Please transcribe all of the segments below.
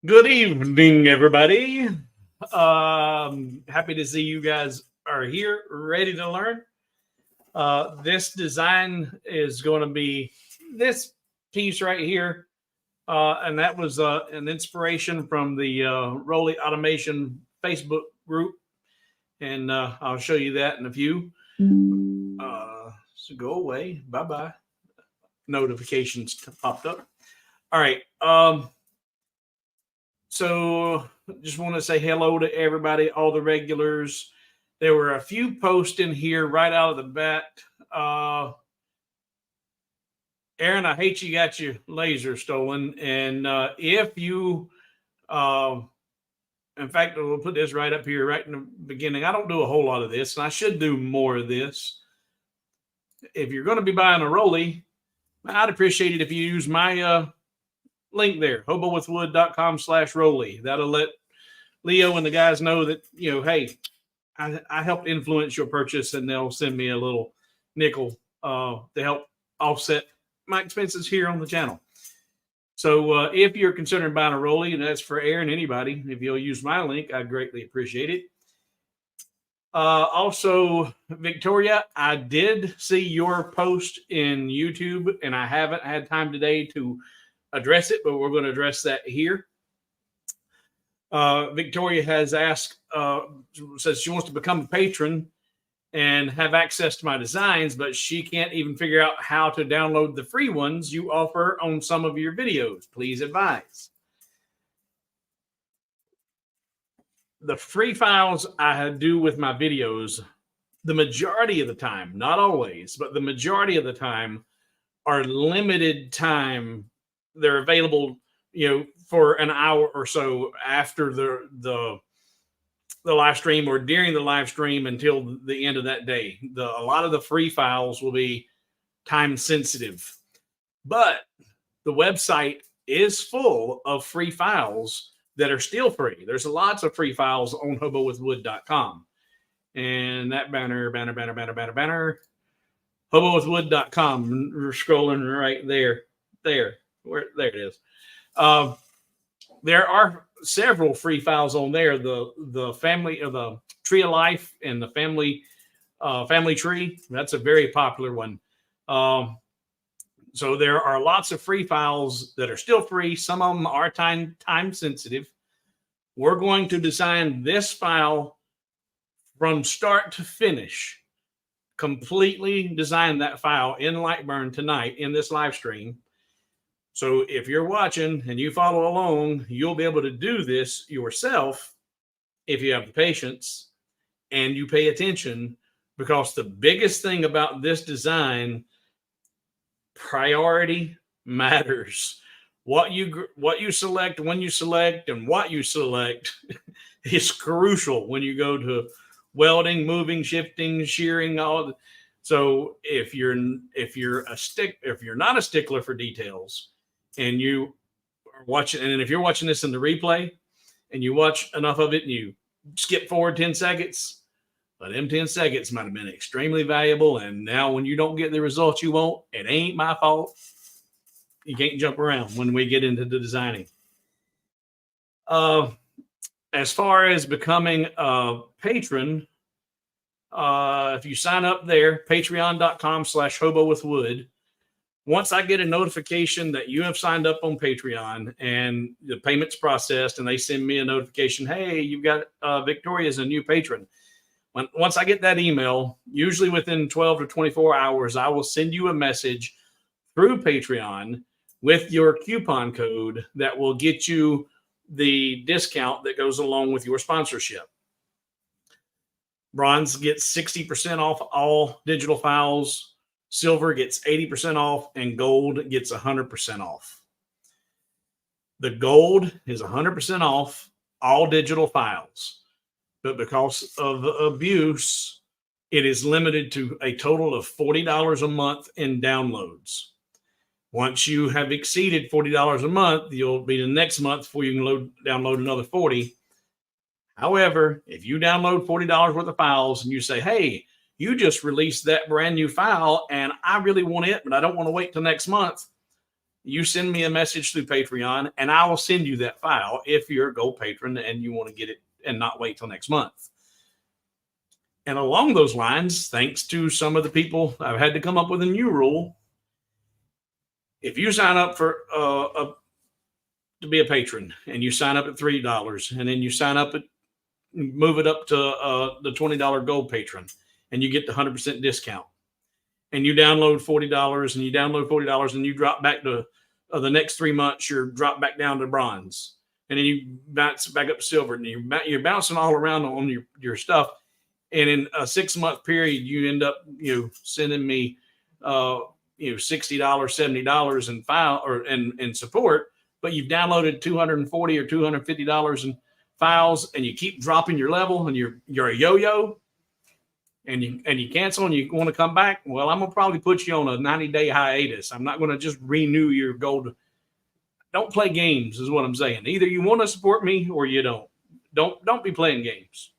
Good evening, everybody. Happy to see you guys are here, ready to learn. This design is going to be this piece right here, and that was an inspiration from the Rolly Automation Facebook group, and I'll show you that in a few. So go away. Bye bye. Notifications popped up. All right. So just want to say hello to everybody, all the regulars. There were a few posts in here right out of the bat. Aaron, I hate you got your laser stolen. And if you, in fact, we'll put this right up here, right in the beginning. I don't do a whole lot of this, and I should do more of this. If you're going to be buying a Rolly, I'd appreciate it if you use my link there, hobowithwood.com/Rolly. That'll let Leo and the guys know that, hey, I helped influence your purchase, and they'll send me a little nickel to help offset my expenses here on the channel. So if you're considering buying a Rolly, and that's for Aaron, anybody, if you'll use my link, I'd greatly appreciate it. Also, Victoria, I did see your post in YouTube, and I haven't had time today to address it, but we're going to address that here. Victoria has asked, says she wants to become a patron and have access to my designs, but she can't even figure out how to download the free ones you offer on some of your videos. Please advise. The free files I do with my videos, the majority of the time, not always, but the majority of the time, are limited time. They're available, for an hour or so after the live stream or during the live stream until the end of that day. A lot of the free files will be time sensitive, but the website is full of free files that are still free. There's lots of free files on hobowithwood.com, and that banner, hobowithwood.com. We're scrolling right there. There it is. There are several free files on there. The family of the Tree of Life and the family tree. That's a very popular one. So there are lots of free files that are still free. Some of them are time sensitive. We're going to design this file from start to finish. Completely design that file in Lightburn tonight in this live stream. So if you're watching and you follow along, you'll be able to do this yourself if you have the patience and you pay attention, because the biggest thing about this design, priority matters. What you select, when you select, and what you select is crucial when you go to welding, moving, shifting, shearing, all. So if you're not a stickler for details, and you are watching, and if you're watching this in the replay and you watch enough of it and you skip forward 10 seconds, but them 10 seconds might have been extremely valuable. And now when you don't get the results you want, it ain't my fault. You can't jump around when we get into the designing. As far as becoming a patron, if you sign up there, patreon.com/hobowithwood. Once I get a notification that you have signed up on Patreon and the payment's processed, and they send me a notification, hey, you've got Victoria as a new patron. Once I get that email, usually within 12 to 24 hours, I will send you a message through Patreon with your coupon code that will get you the discount that goes along with your sponsorship. Bronze gets 60% off all digital files. Silver gets 80% off, and gold gets 100% off. The gold is 100% off all digital files, but because of abuse, it is limited to a total of $40 a month in downloads. Once you have exceeded $40 a month, you'll be the next month before you can download another 40. However, if you download $40 worth of files and you say, hey, you just released that brand new file and I really want it, but I don't want to wait till next month, you send me a message through Patreon, and I will send you that file if you're a gold patron and you want to get it and not wait till next month. And along those lines, thanks to some of the people, I've had to come up with a new rule. If you sign up for to be a patron, and you sign up at $3, and then you sign up at, move it up to the $20 gold patron, and you get the 100% discount, and you download $40, and you download $40, and you drop back to the next 3 months, you're dropped back down to bronze, and then you bounce back up to silver, and you're bouncing all around on your stuff. And in a 6-month period, you end up, sending me, $60, $70 in file or in support, but you've downloaded $240 or $250 in files, and you keep dropping your level, and you're a yo-yo, and you cancel and you want to come back. Well, I'm gonna probably put you on a 90-day hiatus. I'm not gonna just renew your gold. Don't play games, is what I'm saying. Either you want to support me or you don't. Don't be playing games.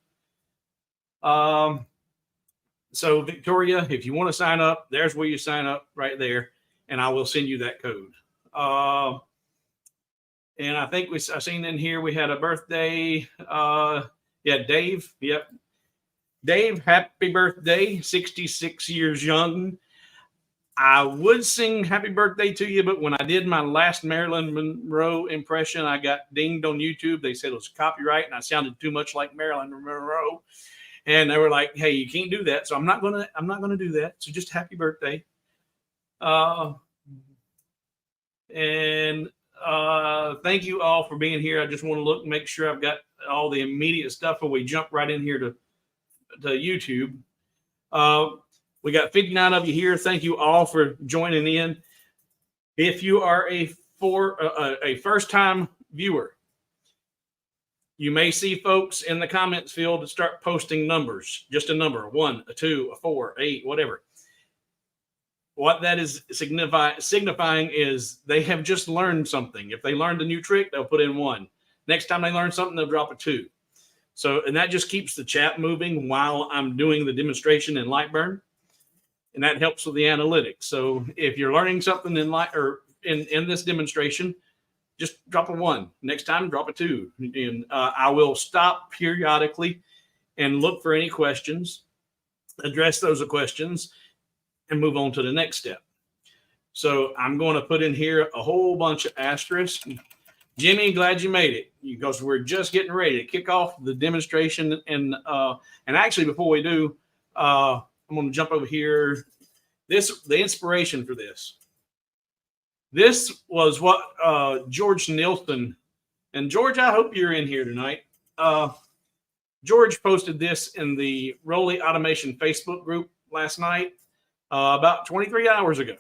So Victoria, if you want to sign up, there's where you sign up right there, and I will send you that code. And I think I seen in here we had a birthday. Dave. Yep. Dave, happy birthday. 66 years young. I would sing happy birthday to you, but when I did my last Marilyn Monroe impression, I got dinged on YouTube. They said it was copyright, and I sounded too much like Marilyn Monroe. And they were like, "Hey, you can't do that." So I'm not gonna do that. So just happy birthday. And thank you all for being here. I just want to make sure I've got all the immediate stuff before we jump right in here to YouTube. We got 59 of you here. Thank you all for joining in. If you are a first-time viewer, you may see folks in the comments field start posting numbers, just a number, 1, a 2, a 4, 8, whatever. What that is signifying is they have just learned something. If they learned a new trick, they'll put in 1. Next time they learn something, they'll drop a 2. So, and that just keeps the chat moving while I'm doing the demonstration in Lightburn, and that helps with the analytics. So, if you're learning something in this demonstration, just drop a 1. Next time, drop a 2. And I will stop periodically and look for any questions, address those questions, and move on to the next step. So I'm going to put in here a whole bunch of asterisks. Jimmy, glad you made it, because we're just getting ready to kick off the demonstration. And actually, before we do, I'm going to jump over here. The inspiration for this. This was what George Nielsen, and George, I hope you're in here tonight. George posted this in the Rolly Automation Facebook group last night, about 23 hours ago.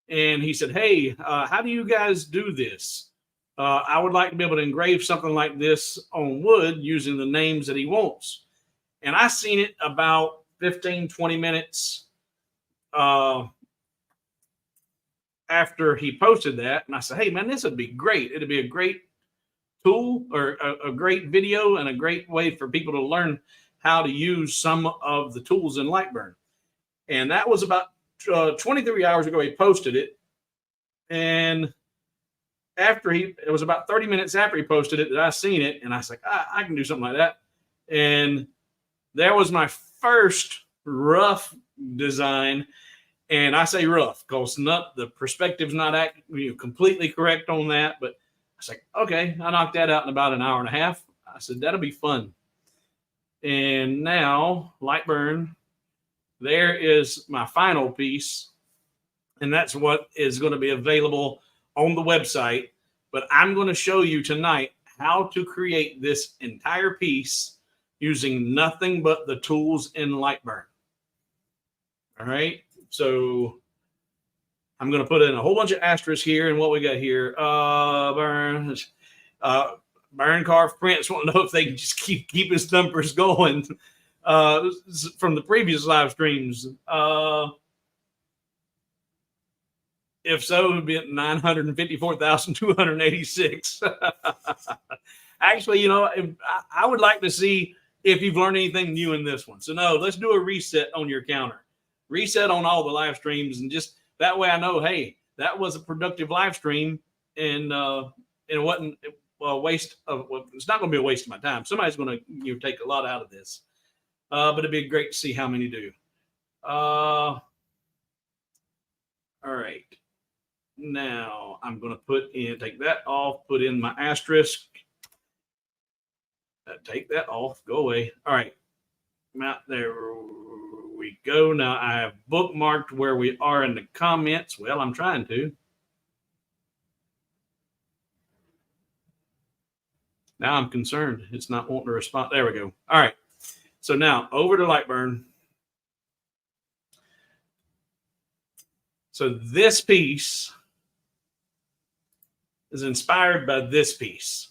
And he said, "Hey, how do you guys do this? I would like to be able to engrave something like this on wood using the names that he wants." And I seen it about 15, 20 minutes after he posted that. And I said, "Hey, man, this would be great. It'd be a great tool, or a great video, and a great way for people to learn how to use some of the tools in Lightburn." And that was about 23 hours ago. He posted it. And it was about 30 minutes after he posted it that I seen it. And I was like, I can do something like that. And that was my first rough design. And I say rough because the perspective's not completely correct on that. But I was like, okay, I knocked that out in about an hour and a half. I said, that'll be fun. And now, Lightburn, there is my final piece. And that's what is going to be available on the website. But I'm going to show you tonight how to create this entire piece using nothing but the tools in Lightburn. All right. So I'm going to put in a whole bunch of asterisks here. And what we got here, Burn Carve Prince want to know if they can just keep his numbers going from the previous live streams. If so, it would be at 954,286. Actually, I would like to see if you've learned anything new in this one. So no, let's do a reset on your counter. Reset on all the live streams, and just that way I know, hey, that was a productive live stream, and it wasn't a waste of. Well, it's not going to be a waste of my time. Somebody's going to take a lot out of this, but it'd be great to see how many do. All right. Now I'm going to take that off, put in my asterisk. Take that off, go away. All right. There we go. Now I have bookmarked where we are in the comments. Well, I'm trying to. Now I'm concerned. It's not wanting to respond. There we go. All right. So now over to Lightburn. So this piece is inspired by this piece.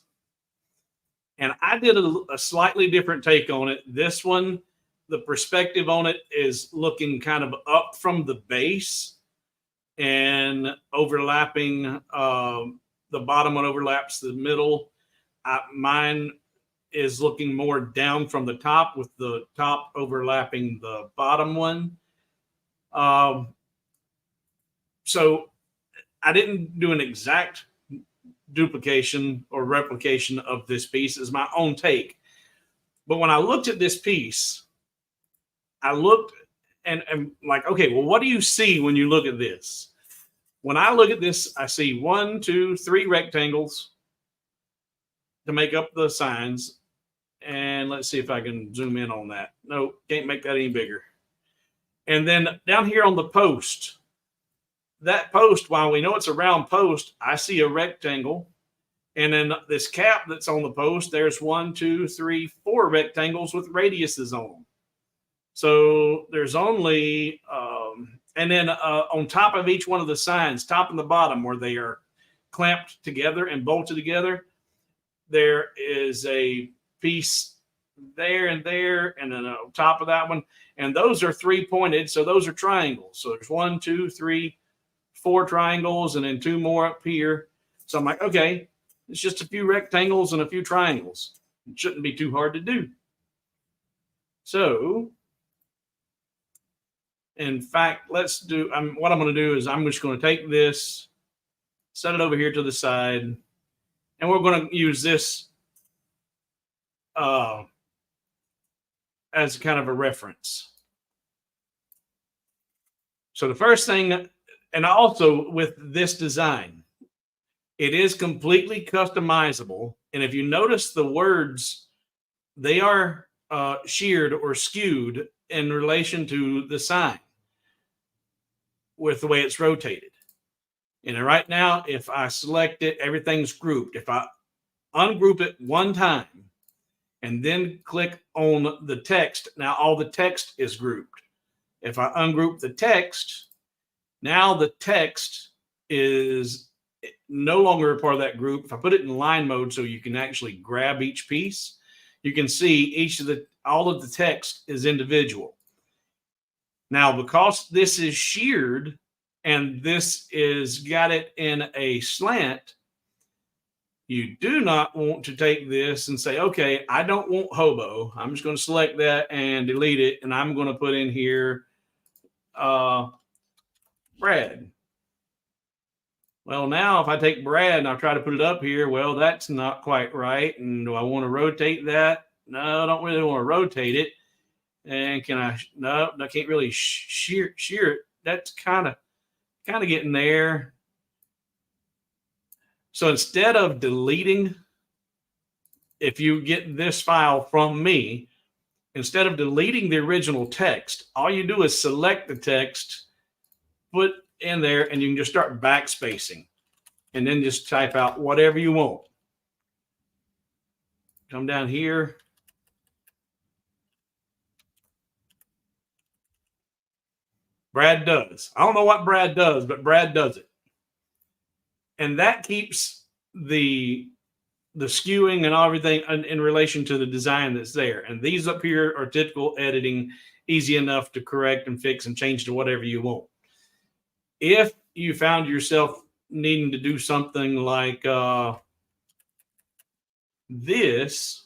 And I did a slightly different take on it. This one, the perspective on it is looking kind of up from the base and overlapping. The bottom one overlaps the middle. Mine is looking more down from the top, with the top overlapping the bottom one. So I didn't do an exact duplication or replication of this piece. Is my own take. But when I looked at this piece, I looked and like, okay, well, what do you see when you look at this? When I look at this, I see 1, 2, 3 rectangles to make up the signs. And let's see if I can zoom in on that. No, can't make that any bigger. And then down here on the post, that post, while we know it's a round post, I see a rectangle. And then this cap that's on the post, there's 1, 2, 3, 4 rectangles with radiuses on them. So there's only, and then on top of each one of the signs, top and the bottom, where they are clamped together and bolted together, there is a piece there, and then on top of that one. And those are 3-pointed, so those are triangles. So there's 1, 2, 3, 4 triangles, and then 2 more up here. So I'm like, okay, it's just a few rectangles and a few triangles. It shouldn't be too hard to do. So, in fact, let's do, what I'm going to do is I'm just going to take this, set it over here to the side, and we're going to use this as kind of a reference. So the first thing, and also with this design, it is completely customizable. And if you notice the words, they are sheared or skewed in relation to the sign with the way it's rotated. And right now, if I select it, everything's grouped. If I ungroup it one time and then click on the text, now all the text is grouped. If I ungroup the text, now the text is no longer a part of that group. If I put it in line mode so you can actually grab each piece, you can see all of the text is individual. Now, because this is sheared and this is got it in a slant, you do not want to take this and say, okay, I don't want hobo. I'm just going to select that and delete it. And I'm going to put in here Brad. Well, now if I take Brad and I try to put it up here, well, that's not quite right. And do I want to rotate that? No, I don't really want to rotate it. And can I? No, I can't really shear it. That's kind of getting there. So instead of deleting, if you get this file from me, instead of deleting the original text, all you do is select the text, put in there, and you can just start backspacing and then just type out whatever you want. Come down here. Brad does. I don't know what Brad does, but Brad does it. And that keeps the skewing and everything in relation to the design that's there. And these up here are typical editing, easy enough to correct and fix and change to whatever you want. If you found yourself needing to do something like this,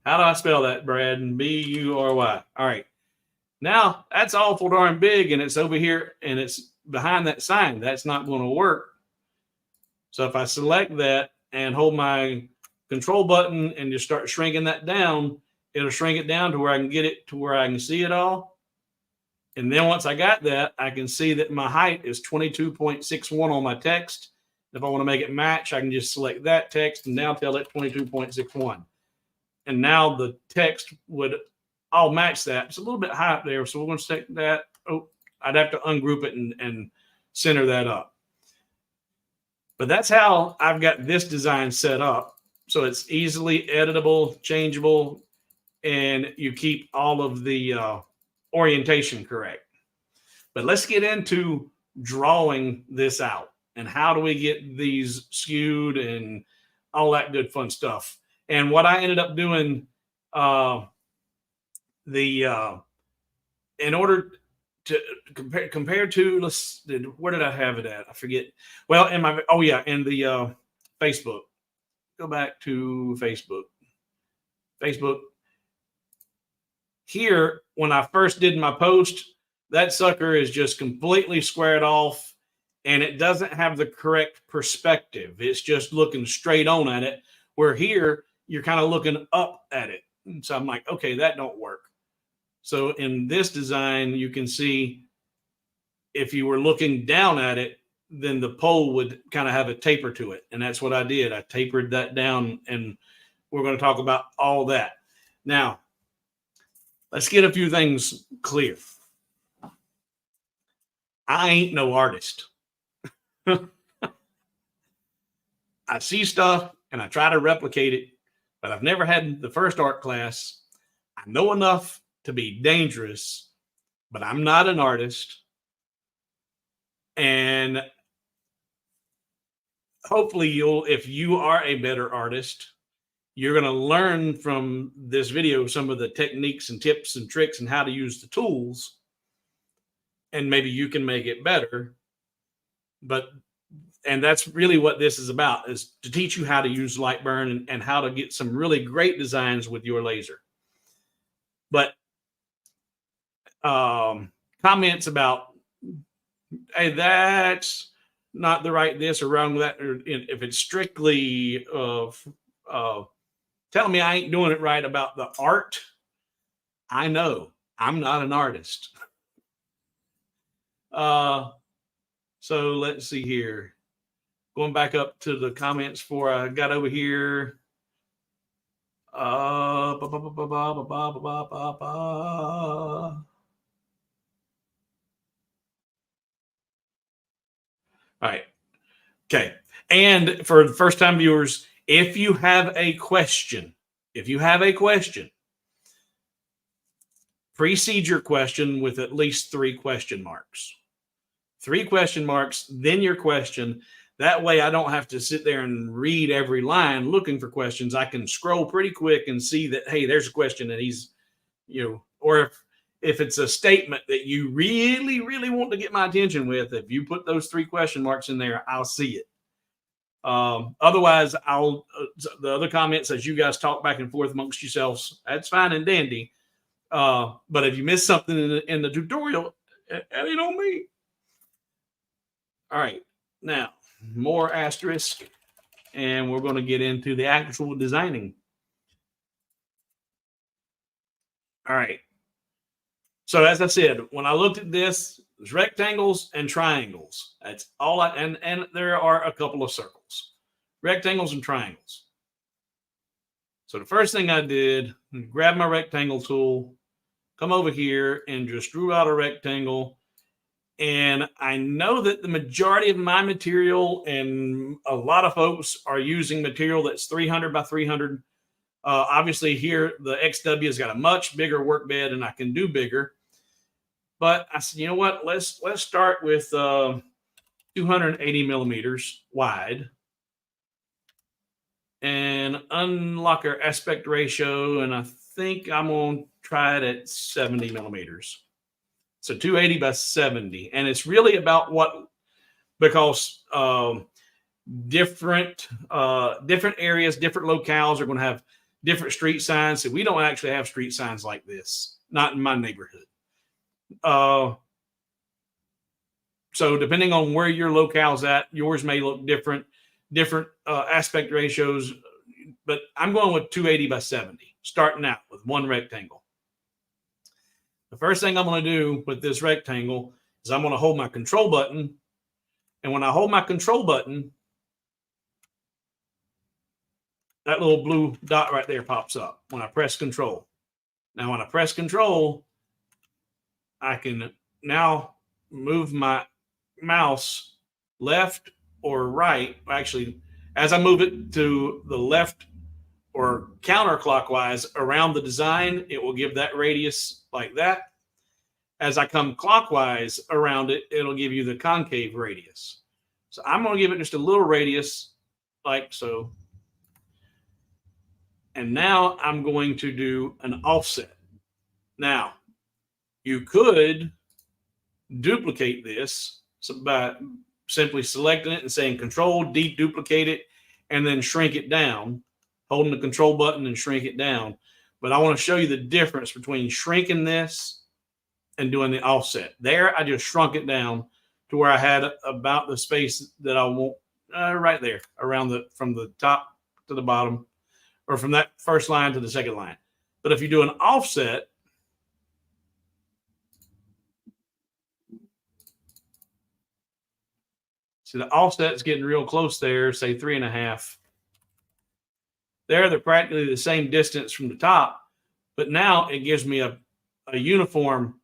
how do I spell that, Brad? B-U-R-Y. All right. Now that's awful darn big and it's over here and it's behind that sign. That's not going to work. So if I select that and hold my control button and just start shrinking that down, it'll shrink it down to where I can get it to where I can see it all. And then once I got that, I can see that my height is 22.61 on my text. If I want to make it match, I can just select that text and now tell it 22.61. And now the text would all match that. It's a little bit high up there, so we're going to stick that. Oh, I'd have to ungroup it and center that up. But that's how I've got this design set up. So it's easily editable, changeable, and you keep all of the orientation correct. But let's get into drawing this out and how do we get these skewed and all that good fun stuff. And what I ended up doing, in order to compare to, where did I have it at? I forget. Well, in the Facebook. Go back to Facebook. Facebook. Here, when I first did my post, that sucker is just completely squared off and it doesn't have the correct perspective. It's just looking straight on at it, where here you're kind of looking up at it. And so I'm like, okay, that don't work. So in this design, you can see if you were looking down at it, then the pole would kind of have a taper to it. And that's what I did. I tapered that down, and we're going to talk about all that. Now, let's get a few things clear. I ain't no artist. I see stuff and I try to replicate it, but I've never had the first art class. I know enough to be dangerous, but I'm not an artist. And hopefully if you are a better artist, you're going to learn from this video some of the techniques and tips and tricks and how to use the tools. And maybe you can make it better. And that's really what this is about, is to teach you how to use Lightburn and how to get some really great designs with your laser. But comments about, hey, that's not the right this or wrong with that, or if it's strictly telling me I ain't doing it right about the art, I know I'm not an artist. So let's see here. Going back up to the comments before I got over here. All right. Okay. And for the first time viewers, if you have a question, precede your question with at least 3 question marks. 3 question marks, then your question. That way I don't have to sit there and read every line looking for questions. I can scroll pretty quick and see that, hey, there's a question that he's, or if it's a statement that you really, really want to get my attention with, if you put those 3 question marks in there, I'll see it. Otherwise, the other comment says you guys talk back and forth amongst yourselves. That's fine and dandy. But if you miss something in the tutorial, it ain't on me. All right, now more asterisk, and we're going to get into the actual designing. All right. So as I said, when I looked at this, there's rectangles and triangles. That's all and there are a couple of circles, rectangles and triangles. So the first thing I did, grab my rectangle tool, come over here and just drew out a rectangle. And I know that the majority of my material, and a lot of folks are using material that's 300 by 300. Obviously here, the XW has got a much bigger work bed and I can do bigger. But I said, you know what? Let's start with 280 millimeters wide and unlock our aspect ratio. And I think I'm going to try it at 70 millimeters. So 280 by 70. And it's really about because different areas, different locales are going to have different street signs. So we don't actually have street signs like this, not in my neighborhood. So depending on where your locale's at, yours may look different, aspect ratios, but I'm going with 280 by 70, starting out with one rectangle. The first thing I'm going to do with this rectangle is I'm going to hold my control button. And when I hold my control button, that little blue dot right there pops up when I press control. Now, when I press control, I can now move my mouse left or right. Actually, as I move it to the left or counterclockwise around the design, it will give that radius like that. As I come clockwise around it, it'll give you the concave radius. So I'm going to give it just a little radius like so. And now I'm going to do an offset. Now, you could duplicate this by simply selecting it and saying Control, deduplicate it, and then shrink it down, holding the control button and shrink it down. But I want to show you the difference between shrinking this and doing the offset. There, I just shrunk it down to where I had about the space that I want right there, around from the top to the bottom, or from that first line to the second line. But if you do an offset, see the offset's getting real close there, say 3.5. There, they're practically the same distance from the top, but now it gives me a uniform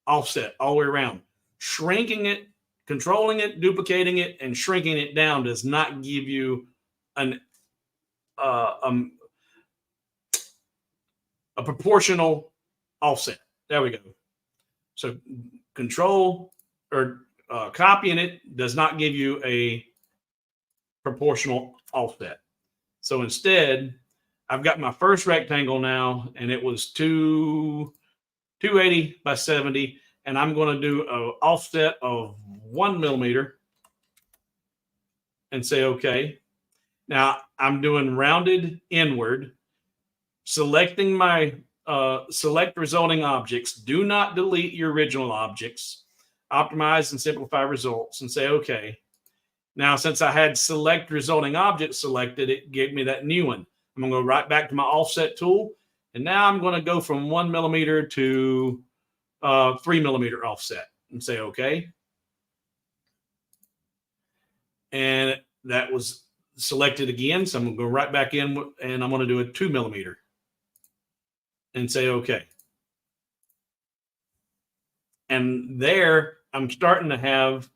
offset all the way around. Shrinking it, controlling it, duplicating it, and shrinking it down does not give you a proportional offset. There we go. So control or copying it does not give you a proportional offset. So instead, I've got my first rectangle now, and it was 280 by 70, and I'm going to do an offset of 1 millimeter and say OK. Now I'm doing rounded inward, selecting my select resulting objects. Do not delete your original objects. Optimize and simplify results and say OK. Now, since I had select resulting object selected, it gave me that new one. I'm going to go right back to my offset tool. And now I'm going to go from 1 millimeter to 3 millimeter offset and say OK. And that was selected again. So I'm going to go right back in and I'm going to do a 2 millimeter and say OK. And there I'm starting to have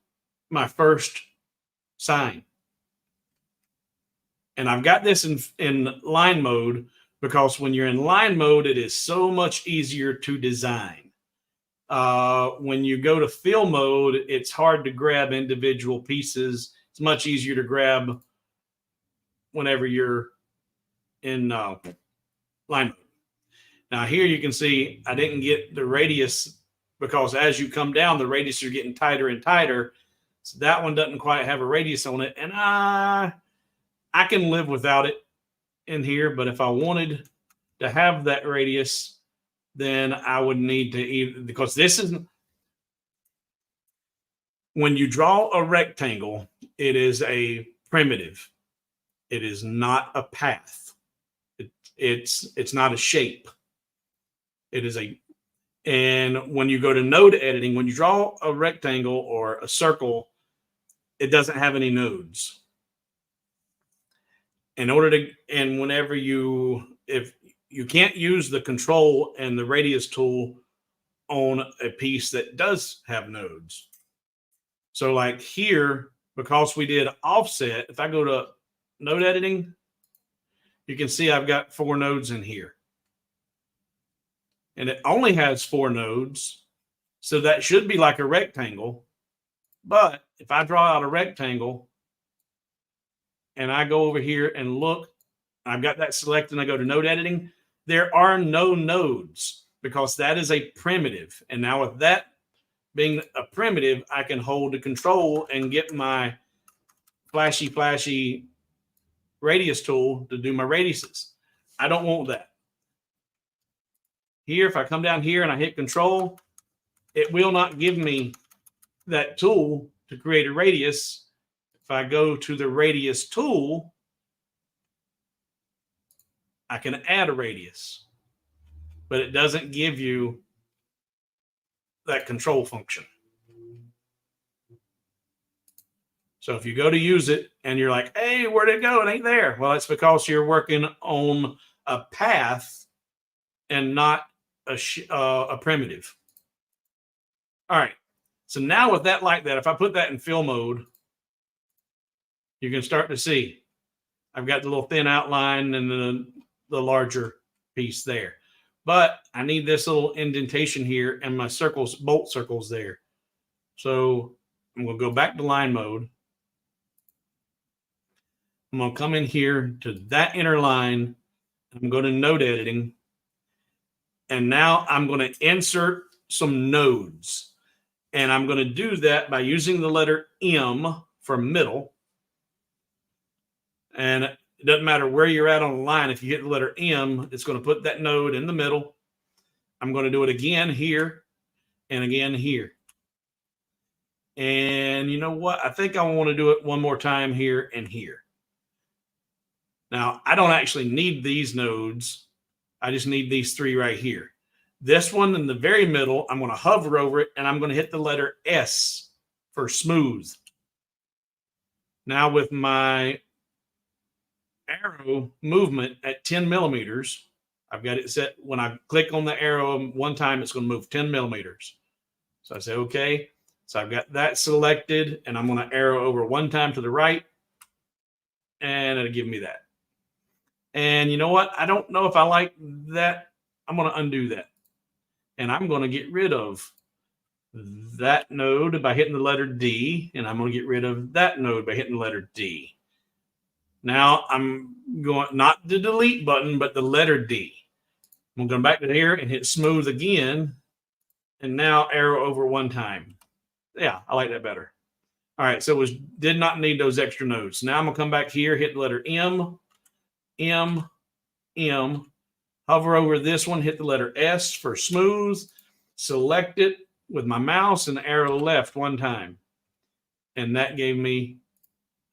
my first sign. And I've got this in line mode because when you're in line mode, it is so much easier to design. When you go to fill mode, it's hard to grab individual pieces. It's much easier to grab whenever you're in line mode. Now here you can see I didn't get the radius because as you come down, the radius are getting tighter and tighter. So that one doesn't quite have a radius on it. And I can live without it in here. But if I wanted to have that radius, then I would need to, because this is, when you draw a rectangle, it is a primitive. It is not a path. It's not a shape. It is and when you go to node editing, when you draw a rectangle or a circle, it doesn't have any nodes. In order to, and whenever if you can't use the control and the radius tool on a piece that does have nodes. So like here, because we did offset, if I go to node editing, you can see I've got 4 nodes in here. And it only has 4 nodes. So that should be like a rectangle. But if I draw out a rectangle and I go over here and look, I've got that selected and I go to node editing, there are no nodes because that is a primitive. And now with that being a primitive, I can hold the control and get my flashy radius tool to do my radiuses. I don't want that. Here, if I come down here and I hit control, it will not give me that tool to create a radius. If I go to the radius tool, I can add a radius, but it doesn't give you that control function. So if you go to use it and you're like, hey, where'd it go? It ain't there. Well, it's because you're working on a path and not a primitive. All right. So now with that like that, if I put that in fill mode, you can start to see I've got the little thin outline and the larger piece there. But I need this little indentation here and my circles, bolt circles there. So I'm going to go back to line mode. I'm going to come in here to that inner line. I'm going to node editing. And now I'm going to insert some nodes. And I'm going to do that by using the letter M for middle. And it doesn't matter where you're at on the line. If you hit the letter M, it's going to put that node in the middle. I'm going to do it again here and again here. And you know what? I think I want to do it one more time here and here. Now, I don't actually need these nodes. I just need these three right here. This one in the very middle, I'm going to hover over it, and I'm going to hit the letter S for smooth. Now, with my arrow movement at 10 millimeters, I've got it set. When I click on the arrow one time, it's going to move 10 millimeters. So I say, okay. So I've got that selected, and I'm going to arrow over one time to the right, and it'll give me that. And you know what? I don't know if I like that. I'm going to undo that. And I'm going to get rid of that node by hitting the letter D. And I'm going to get rid of that node by hitting the letter D. Now I'm going, not the delete button, but the letter D. I'm going to go back to here and hit smooth again. And now arrow over one time. Yeah, I like that better. All right, so it did not need those extra nodes. Now I'm going to come back here, hit the letter M. M, hover over this one, hit the letter S for smooth, select it with my mouse and arrow left one time. And that gave me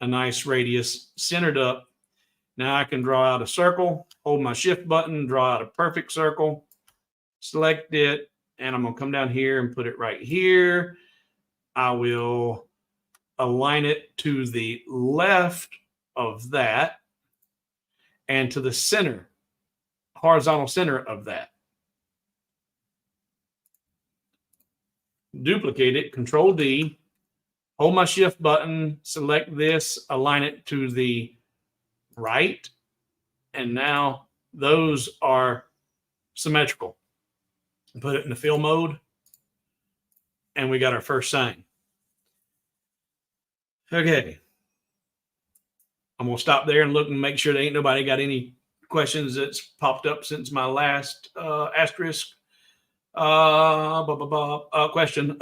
a nice radius centered up. Now I can draw out a circle, hold my shift button, draw out a perfect circle, select it, and I'm going to come down here and put it right here. I will align it to the left of that. And to the center, horizontal center of that. Duplicate it, Control D, hold my shift button, select this, align it to the right. And now those are symmetrical. Put it in the fill mode. And we got our first sign. Okay. I'm going to stop there and look and make sure there ain't nobody got any questions that's popped up since my last asterisk question.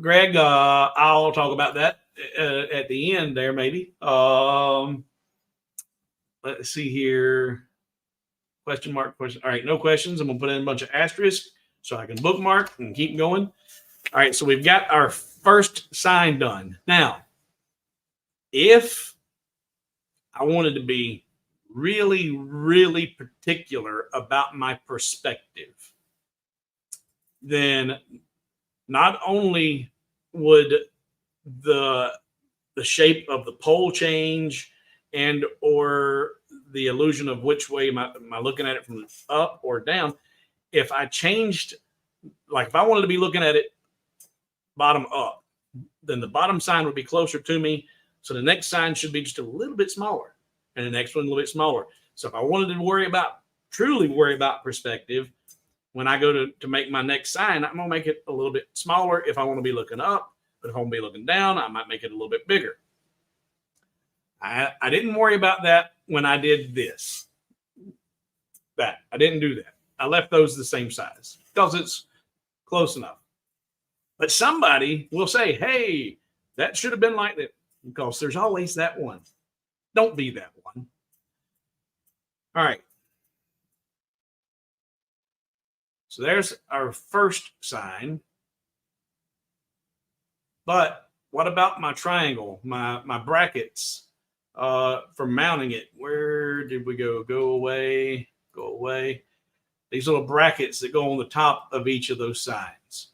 Greg, I'll talk about that at the end there, maybe. Let's see here. Question mark, question. All right, no questions. I'm going to put in a bunch of asterisks so I can bookmark and keep going. All right, so we've got our first sign done. Now, if I wanted to be really, really particular about my perspective, then not only would the shape of the pole change and or the illusion of which way am I looking at it, from up or down. If I changed, like if I wanted to be looking at it bottom up, then the bottom sign would be closer to me. So the next sign should be just a little bit smaller, and the next one a little bit smaller. So if I wanted to truly worry about perspective, when I go to make my next sign, I'm going to make it a little bit smaller if I want to be looking up. But if I want to be looking down, I might make it a little bit bigger. I didn't worry about that when I did this. I didn't do that. I left those the same size because it's close enough. But somebody will say, hey, that should have been like that, because there's always that one. Don't be that one. All right. So there's our first sign. But what about my triangle, my brackets for mounting it? Where did we go? Go away, go away. These little brackets that go on the top of each of those signs.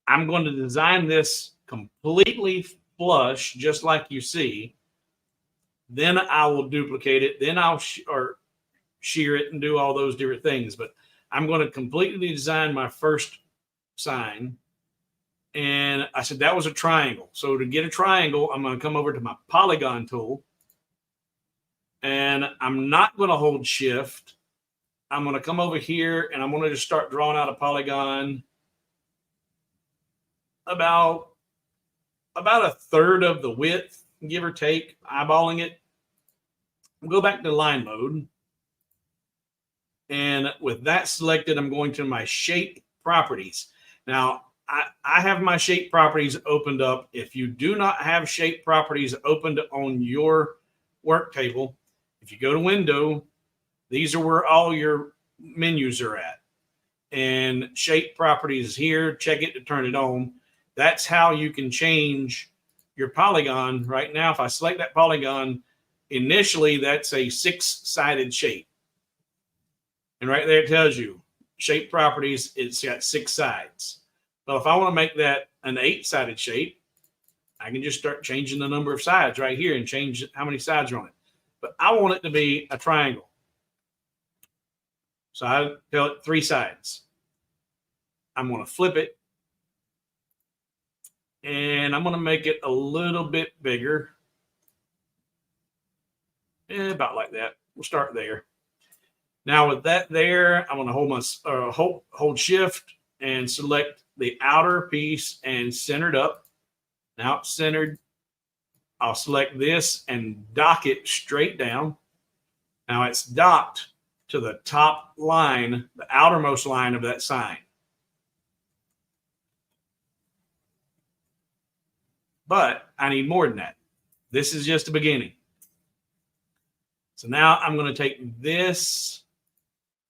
I'm going to design this completely flush, just like you see. Then I will duplicate it. Then I'll shear it and do all those different things. But I'm going to completely design my first sign. And I said that was a triangle. So to get a triangle, I'm going to come over to my polygon tool. And I'm not going to hold shift. I'm going to come over here and I'm going to just start drawing out a polygon about a third of the width, give or take, eyeballing it. I'll go back to line mode. And with that selected, I'm going to my shape properties. Now, I have my shape properties opened up. If you do not have shape properties opened on your work table, if you go to Window, these are where all your menus are at. And shape properties here, check it to turn it on. That's how you can change your polygon. Right now, if I select that polygon, initially that's a 6-sided shape. And right there it tells you shape properties, it's got 6 sides. But if I want to make that an 8-sided shape, I can just start changing the number of sides right here and change how many sides are on it. But I want it to be a triangle. So I tell it 3 sides. I'm going to flip it. And I'm going to make it a little bit bigger. About like that. We'll start there. Now with that there, I'm going to hold my hold shift and select the outer piece and center it up. Now it's centered. I'll select this and dock it straight down. Now it's docked to the top line, the outermost line of that sign. But I need more than that. This is just the beginning. So now I'm going to take this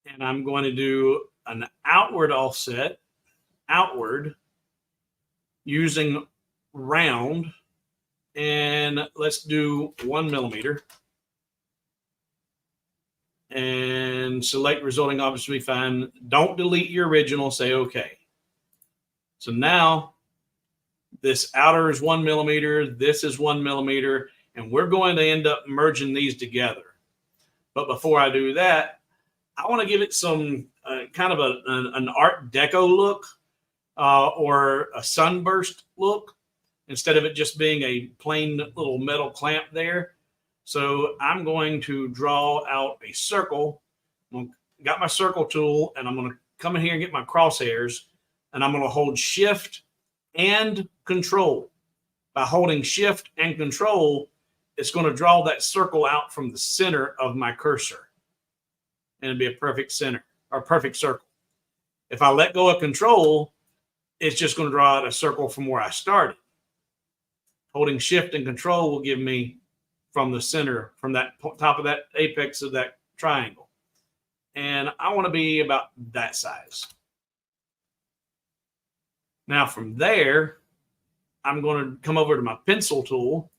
and I'm going to do an outward offset, outward, using round. And let's do 1 millimeter. And select resulting objects to be fine. Don't delete your original, say okay. So now this outer is 1 millimeter, this is 1 millimeter, and we're going to end up merging these together. But before I do that, I want to give it some kind of an Art Deco look or a sunburst look instead of it just being a plain little metal clamp there. So I'm going to draw out a circle. Got my circle tool, and I'm going to come in here and get my crosshairs, and I'm going to hold shift and control. By holding shift and control, it's going to draw that circle out from the center of my cursor. And it'll be a perfect center or perfect circle. If I let go of control, it's just going to draw out a circle from where I started. Holding shift and control will give me from the center, from that top of that apex of that triangle. And I want to be about that size. Now from there, I'm going to come over to my pencil tool.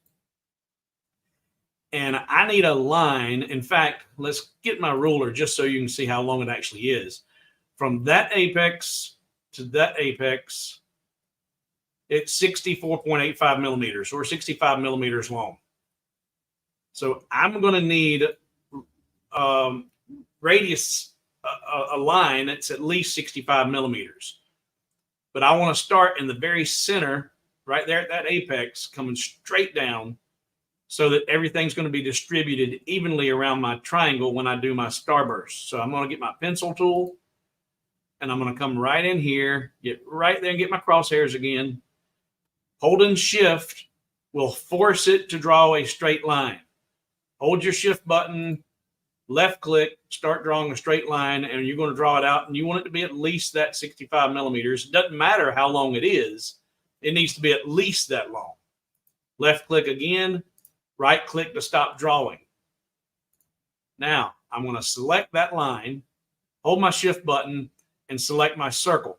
And I need a line. In fact, let's get my ruler just so you can see how long it actually is. From that apex to that apex, it's 64.85 millimeters or 65 millimeters long. So I'm going to need radius, a line that's at least 65 millimeters. But I want to start in the very center, right there at that apex, coming straight down so that everything's going to be distributed evenly around my triangle when I do my starburst. So I'm going to get my pencil tool, and I'm going to come right in here, get right there and get my crosshairs again. Holding shift will force it to draw a straight line. Hold your shift button, left click, start drawing a straight line, and you're going to draw it out, and you want it to be at least that 65 millimeters. It doesn't matter how long it is. It needs to be at least that long. Left click again, right click to stop drawing. Now I'm going to select that line, hold my shift button, and select my circle.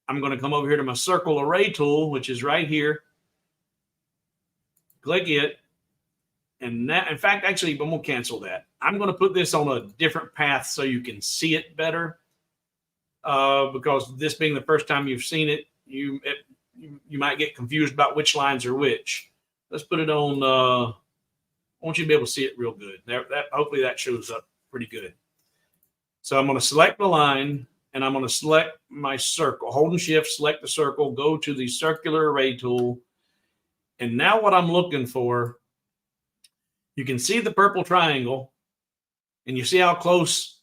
I'm going to come over here to my circle array tool, which is right here. Click it. And that, in fact, actually, I'm going to cancel that. I'm going to put this on a different path so you can see it better. Because this being the first time you've seen it, you might get confused about which lines are which. Let's put it on. I want you to be able to see it real good. Hopefully that shows up pretty good. So I'm going to select the line, and I'm going to select my circle. Holding shift, select the circle, go to the circular array tool. And now what I'm looking for, you can see the purple triangle, and you see how close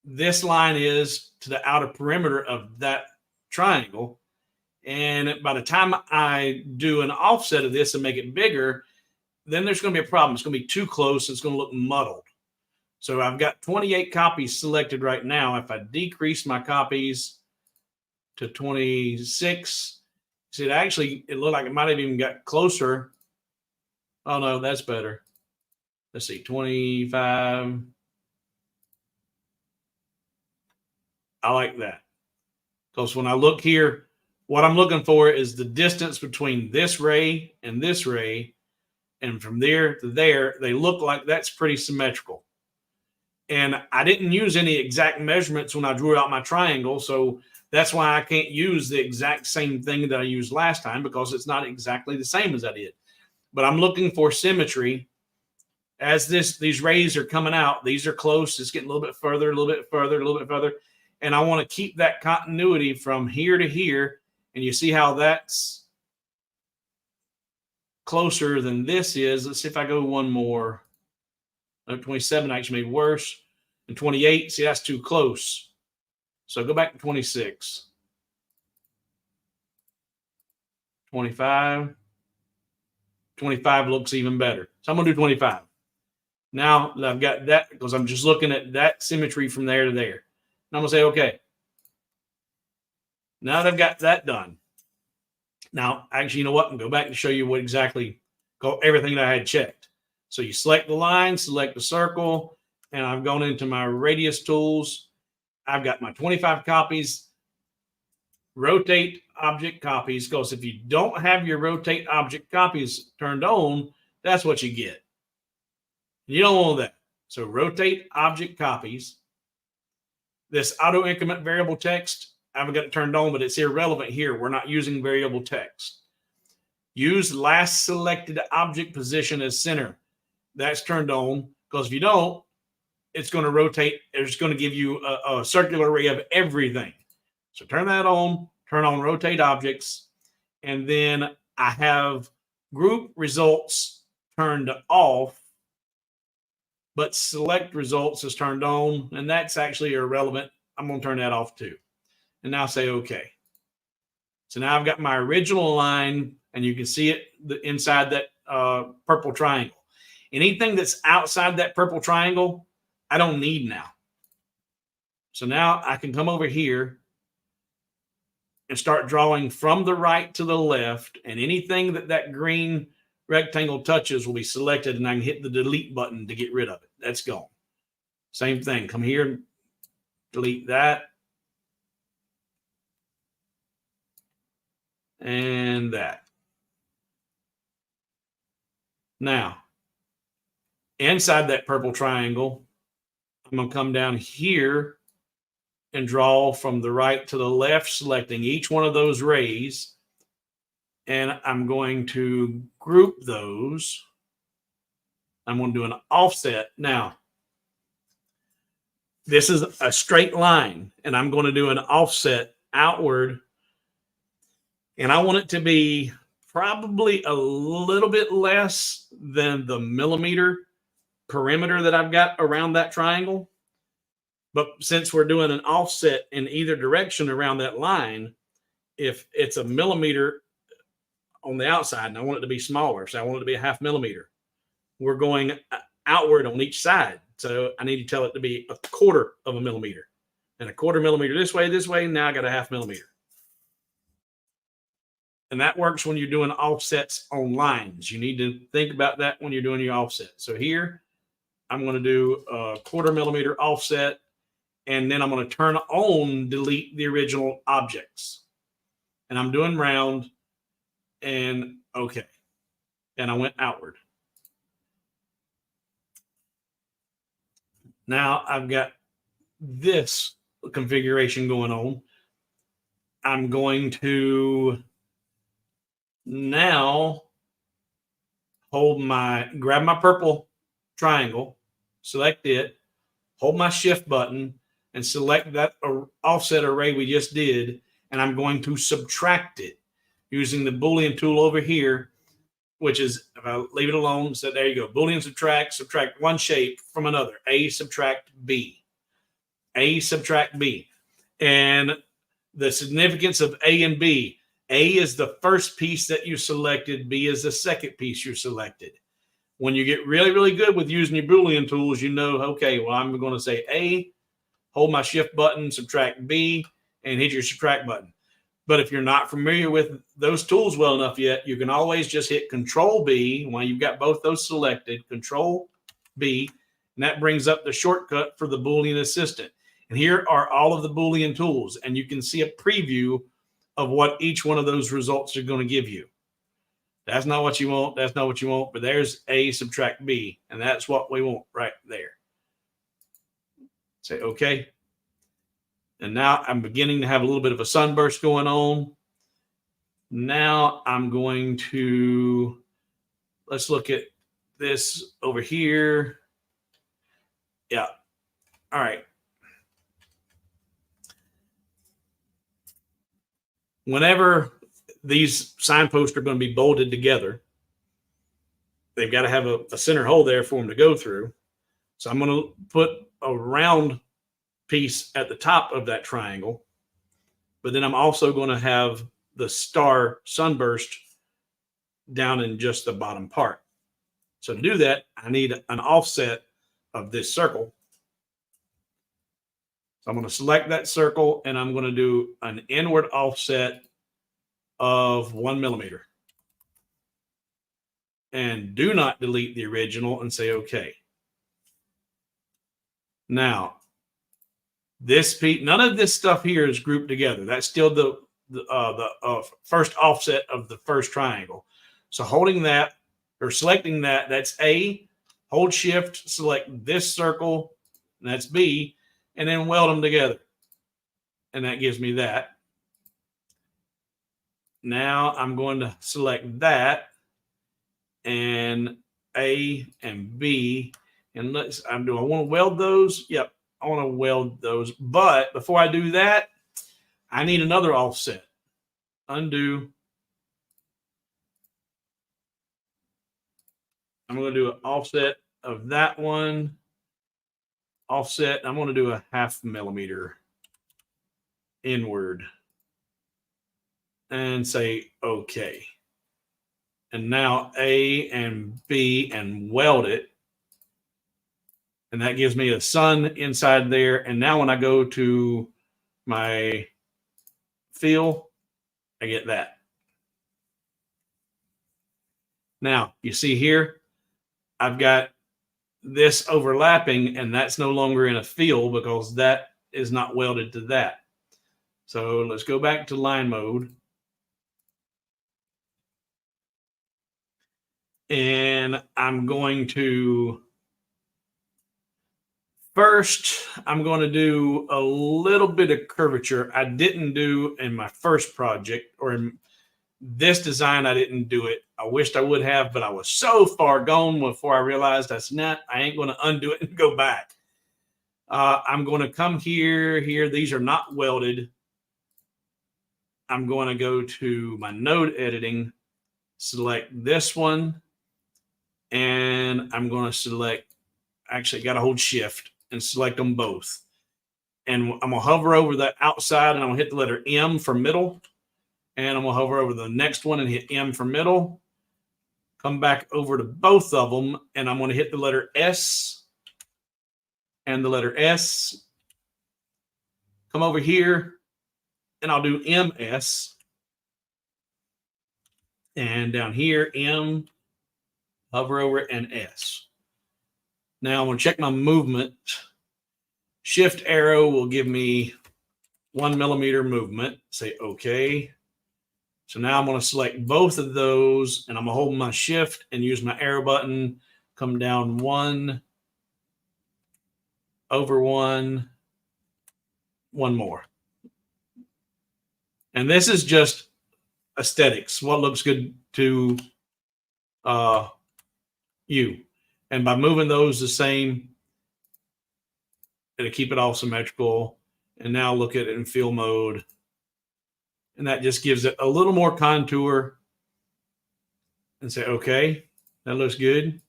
this line is to the outer perimeter of that triangle. And by the time I do an offset of this and make it bigger, then there's going to be a problem. It's going to be too close. It's going to look muddled. So I've got 28 copies selected right now. If I decrease my copies to 26, see, it looked like it might have even got closer. Oh, no, that's better. Let's see, 25. I like that. Because when I look here, what I'm looking for is the distance between this ray and this ray. And from there to there, they look like that's pretty symmetrical. And I didn't use any exact measurements when I drew out my triangle. So that's why I can't use the exact same thing that I used last time, because it's not exactly the same as I did. But I'm looking for symmetry. As these rays are coming out, these are close. It's getting a little bit further, a little bit further, a little bit further. And I want to keep that continuity from here to here. And you see how that's closer than this is. Let's see if I go one more. 27 actually made worse. And 28, see, that's too close. So go back to 26. 25. 25 looks even better. So I'm going to do 25. Now that I've got that, because I'm just looking at that symmetry from there to there. And I'm going to say, okay. Now that I've got that done. Now, actually, you know what? I'm going to go back and show you what exactly, everything that I had checked. So you select the line, select the circle, and I've gone into my radius tools. I've got my 25 copies. Rotate object copies, because if you don't have your rotate object copies turned on, that's what you get. You don't want that. So rotate object copies. This auto increment variable text, I haven't got it turned on, but it's irrelevant here. We're not using variable text. Use last selected object position as center. That's turned on, because if you don't, it's going to rotate. It's going to give you a circular array of everything. So turn that on, turn on rotate objects, and then I have group results turned off, but select results is turned on, and that's actually irrelevant. I'm going to turn that off too. And now say okay. So now I've got my original line, and you can see it inside that purple triangle. Anything that's outside that purple triangle, I don't need now. So now I can come over here and start drawing from the right to the left, and anything that green rectangle touches will be selected, and I can hit the delete button to get rid of it. That's gone. Same thing. Come here, delete that. And that. Now, inside that purple triangle, I'm going to come down here and draw from the right to the left, selecting each one of those rays. And I'm going to group those. I'm going to do an offset. Now, this is a straight line, and I'm going to do an offset outward. And I want it to be probably a little bit less than the millimeter perimeter that I've got around that triangle. But since we're doing an offset in either direction around that line, if it's a millimeter on the outside and I want it to be smaller, so I want it to be a 0.5 millimeter, we're going outward on each side. So I need to tell it to be 1/4 of a millimeter, and 1/4 millimeter this way. Now I got a 0.5 millimeter. And that works when you're doing offsets on lines. You need to think about that when you're doing your offset. So here, I'm going to do a 1/4 millimeter offset, and then I'm going to turn on delete the original objects. And I'm doing round and okay. And I went outward. Now I've got this configuration going on. I'm going to now grab my purple triangle, select it, hold my shift button, and select that offset array we just did. And I'm going to subtract it using the Boolean tool over here, which is, if I leave it alone, so there you go. Boolean subtract one shape from another. A subtract B. A subtract B. And the significance of A and B. A is the first piece that you selected. B is the second piece you selected. When you get really, really good with using your Boolean tools, you know, okay, well, I'm going to say A, hold my shift button, subtract B, and hit your subtract button. But if you're not familiar with those tools well enough yet, you can always just hit Control B when you've got both those selected, Control B, and that brings up the shortcut for the Boolean assistant. And here are all of the Boolean tools, and you can see a preview of what each one of those results are going to give you. That's not what you want. That's not what you want. But there's A subtract B, and that's what we want right there. Say OK. And now I'm beginning to have a little bit of a sunburst going on. Now I'm going to, let's look at this over here. Yeah. All right. Whenever these signposts are going to be bolted together, they've got to have a center hole there for them to go through. So I'm going to put a round piece at the top of that triangle, but then I'm also going to have the star sunburst down in just the bottom part. So to do that, I need an offset of this circle. So I'm going to select that circle, and I'm going to do an inward offset of 1 millimeter. And do not delete the original, and say OK. Now, this piece, none of this stuff here is grouped together. That's still the first offset of the first triangle. So holding that or selecting that, that's A. Hold Shift, select this circle, and that's B, and then weld them together. And that gives me that. Now I'm going to select that and A and B. And do I want to weld those? Yep, I want to weld those. But before I do that, I need another offset. Undo. I'm going to do an offset of that one. Offset, I'm going to do a 0.5 millimeter inward. And say OK. And now A and B, and weld it. And that gives me a sun inside there. And now when I go to my fill, I get that. Now, you see here, I've got this overlapping, and that's no longer in a fill because that is not welded to that. So let's go back to line mode. And I'm going to first, I'm going to do a little bit of curvature. I didn't do in my first project, or in this design, I didn't do it. I wished I would have, but I was so far gone before I realized I ain't going to undo it and go back. I'm going to come here. These are not welded. I'm going to go to my node editing, select this one, and I'm going to select, actually got to hold Shift and select them both. And I'm going to hover over the outside, and I'm going to hit the letter M for middle. And I'm going to hover over the next one and hit M for middle. Come back over to both of them, and I'm going to hit the letter S and the letter S. Come over here, and I'll do MS. And down here, M, hover over, and S. Now I'm going to check my movement. Shift arrow will give me 1 millimeter movement. Say okay. So now I'm going to select both of those, and I'm going to hold my shift and use my arrow button. Come down 1, over 1, 1 more. And this is just aesthetics, what looks good to you. And by moving those the same, it'll keep it all symmetrical. And now look at it in fill mode. And that just gives it a little more contour. And say, okay, that looks good.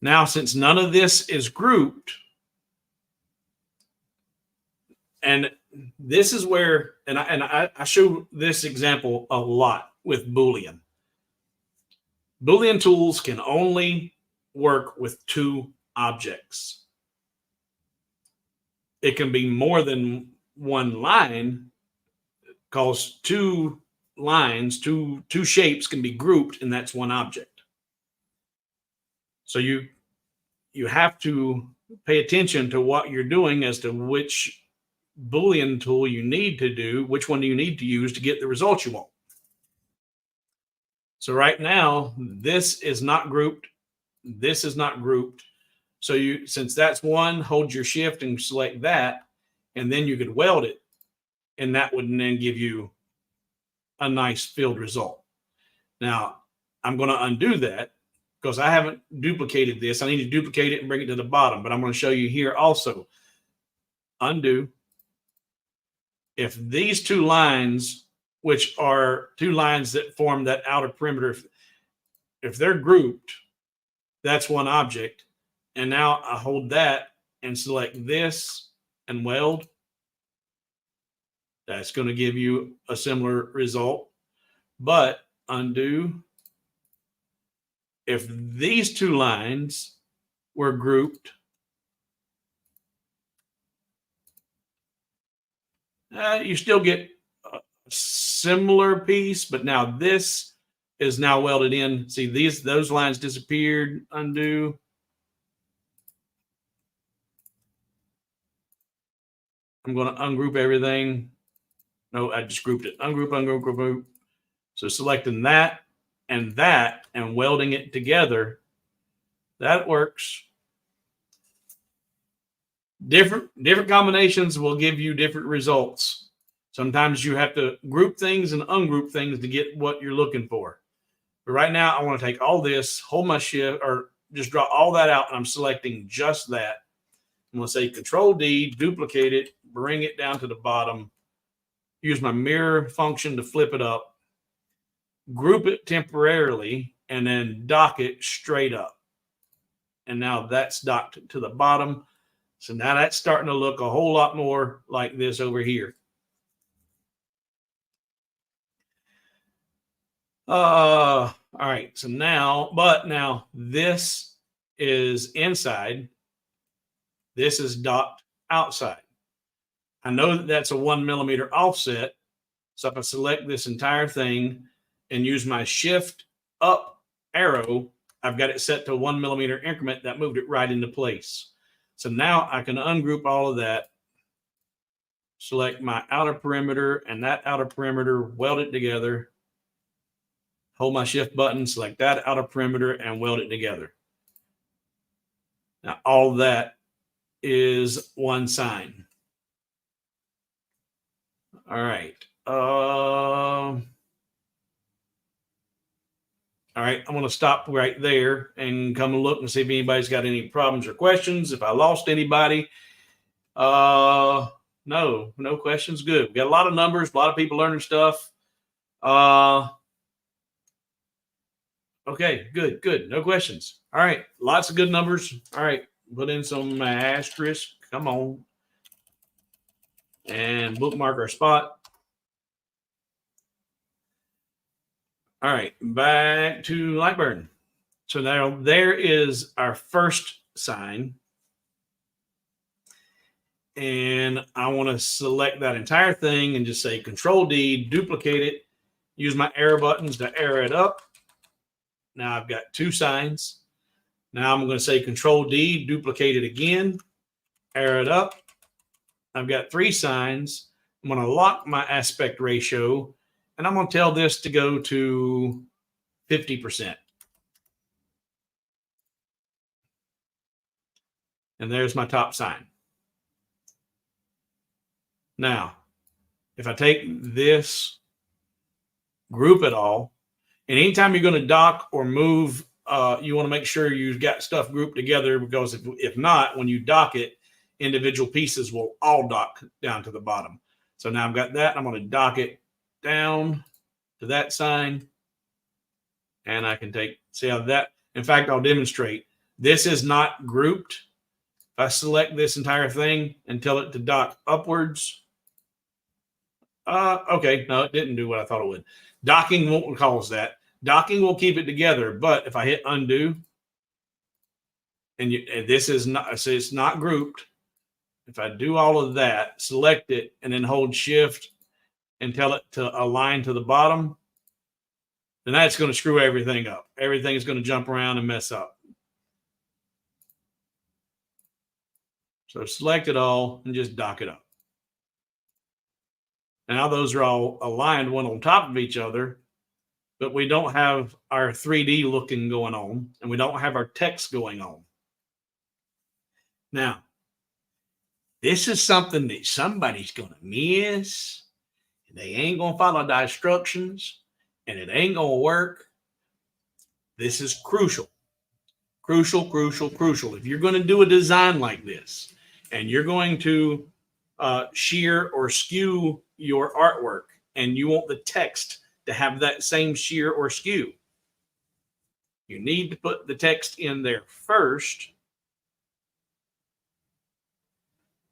Now, since none of this is grouped, and this is where, and I show this example a lot with Boolean. Boolean tools can only work with 2 objects. It can be more than 1 line, because 2 lines, two shapes can be grouped, and that's 1 object. So you have to pay attention to what you're doing as to which Boolean tool you need to do, which one do you need to use to get the results you want. So right now, this is not grouped. This is not grouped. So since that's 1, hold your shift and select that, and then you could weld it, and that would then give you a nice filled result. Now, I'm going to undo that because I haven't duplicated this. I need to duplicate it and bring it to the bottom, but I'm going to show you here also. Undo. If these 2 lines, which are 2 lines that form that outer perimeter, if they're grouped, that's 1 object. And now I hold that and select this and weld. That's going to give you a similar result. But undo. If these 2 lines were grouped, you still get a similar piece, but now this is now welded in. See, those lines disappeared. Undo. I'm going to ungroup everything. No, I just grouped it. Ungroup, ungroup, group. So selecting that and welding it together, that works. Different combinations will give you different results. Sometimes you have to group things and ungroup things to get what you're looking for. But right now, I want to take all this, hold my shift, or just draw all that out, and I'm selecting just that. I'm going to say Control-D, duplicate it, bring it down to the bottom, use my mirror function to flip it up, group it temporarily, and then dock it straight up. And now that's docked to the bottom. So now that's starting to look a whole lot more like this over here. All right. So now this is inside. This is docked outside. I know that that's a 1 millimeter offset. So if I select this entire thing and use my shift up arrow, I've got it set to a 1 millimeter increment. That moved it right into place. So now I can ungroup all of that, select my outer perimeter and that outer perimeter, weld it together, hold my shift button, select that outer perimeter and weld it together. Now all that is 1 sign. All right. All right, I'm going to stop right there and come and look and see if anybody's got any problems or questions. If I lost anybody, no questions. Good. We got a lot of numbers, a lot of people learning stuff. Okay, good. No questions. All right, lots of good numbers. All right, put in some asterisk. Come on. And bookmark our spot. All right, back to Lightburn. So now there is our first sign. And I want to select that entire thing and just say Control-D, duplicate it, use my arrow buttons to arrow it up. Now I've got 2 signs. Now I'm going to say Control D, duplicate it again, air it up. I've got 3 signs. I'm going to lock my aspect ratio, and I'm going to tell this to go to 50%. And there's my top sign. Now, if I take this, group it all, and anytime you're going to dock or move, you want to make sure you've got stuff grouped together, because if not, when you dock it, individual pieces will all dock down to the bottom. So now I've got that. I'm going to dock it down to that sign, and I can see how that, in fact, I'll demonstrate. This is not grouped. If I select this entire thing and tell it to dock upwards, okay, no, it didn't do what I thought it would. Docking won't cause that. Docking will keep it together, but if I hit undo, and this is not, so it's not grouped. If I do all of that, select it, and then hold Shift and tell it to align to the bottom, then that's going to screw everything up. Everything is going to jump around and mess up. So select it all and just dock it up. Now those are all aligned one on top of each other, but we don't have our 3D looking going on, and we don't have our text going on. Now, this is something that somebody's going to miss. They ain't going to follow the instructions, and it ain't going to work. This is crucial. Crucial, crucial, crucial. If you're going to do a design like this, and you're going to shear or skew your artwork, and you want the text to have that same shear or skew, you need to put the text in there first.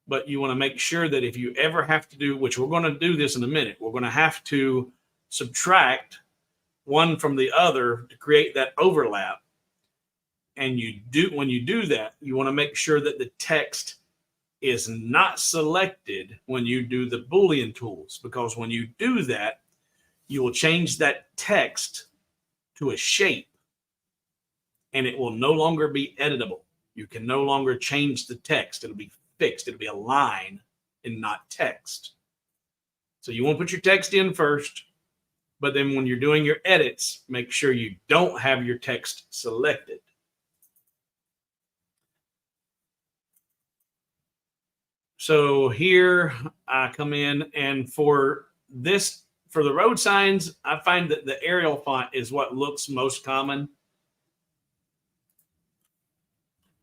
But you want to make sure that if you ever have to do, which we're going to do this in a minute, we're going to have to subtract one from the other to create that overlap. And when you do that, you want to make sure that the text is not selected when you do the Boolean tools, because when you do that, you will change that text to a shape, and it will no longer be editable. You can no longer change the text. It'll be fixed. It'll be a line and not text. So you want to put your text in first, but then when you're doing your edits, make sure you don't have your text selected. So here I come in, and for the road signs, I find that the Arial font is what looks most common.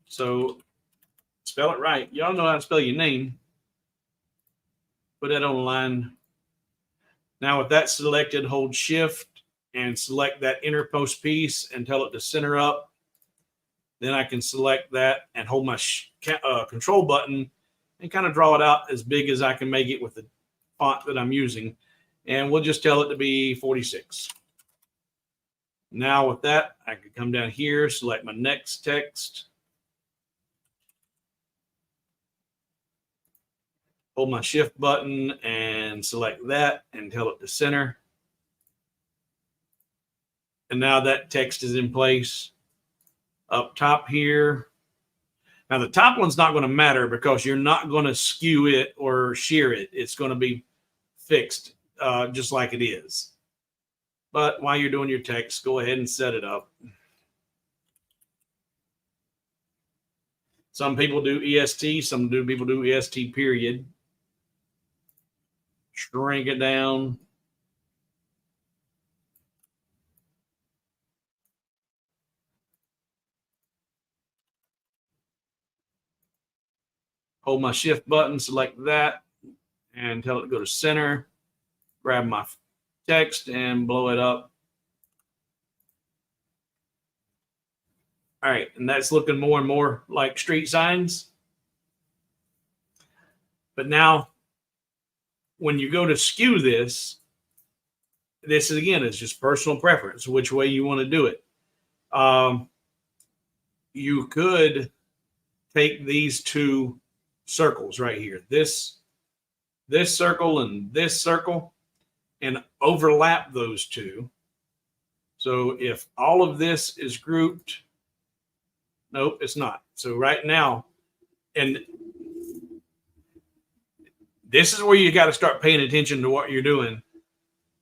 So spell it right. Y'all know how to spell your name. Put that on the line. Now with that selected, hold Shift and select that innermost piece and tell it to center up. Then I can select that and hold my control button and kind of draw it out as big as I can make it with the font that I'm using. And we'll just tell it to be 46. Now with that, I can come down here, select my next text, hold my Shift button and select that and tell it to center. And now that text is in place. Up top here. Now the top one's not going to matter because you're not going to skew it or shear it. It's going to be fixed just like it is. But while you're doing your text, go ahead and set it up. Some people do EST, some people do EST period. Shrink it down. Hold my Shift button, select that, and tell it to go to center. Grab my text and blow it up. All right, and that's looking more and more like street signs. But now, when you go to skew this is again, it's just personal preference, which way you want to do it. You could take these two circles right here, this circle and this circle, and overlap those two. So if all of this is grouped Nope, it's not. So right now, and this is where you got to start paying attention to what you're doing,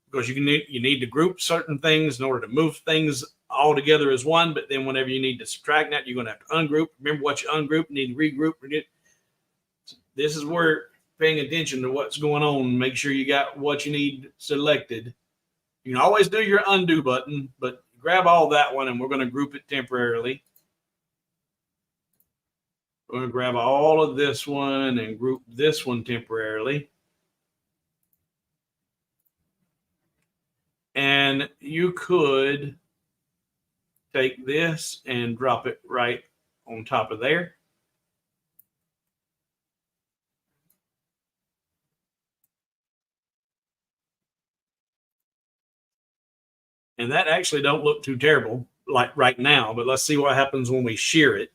because you need to group certain things in order to move things all together as one. But then whenever you need to subtract that, you're going to have to ungroup. Remember what you ungroup, need to regroup. This is where paying attention to what's going on. Make sure you got what you need selected. You can always do your undo button, but grab all that one and we're going to group it temporarily. We're going to grab all of this one and group this one temporarily. And you could take this and drop it right on top of there. And that actually don't look too terrible like right now, but let's see what happens when we shear it.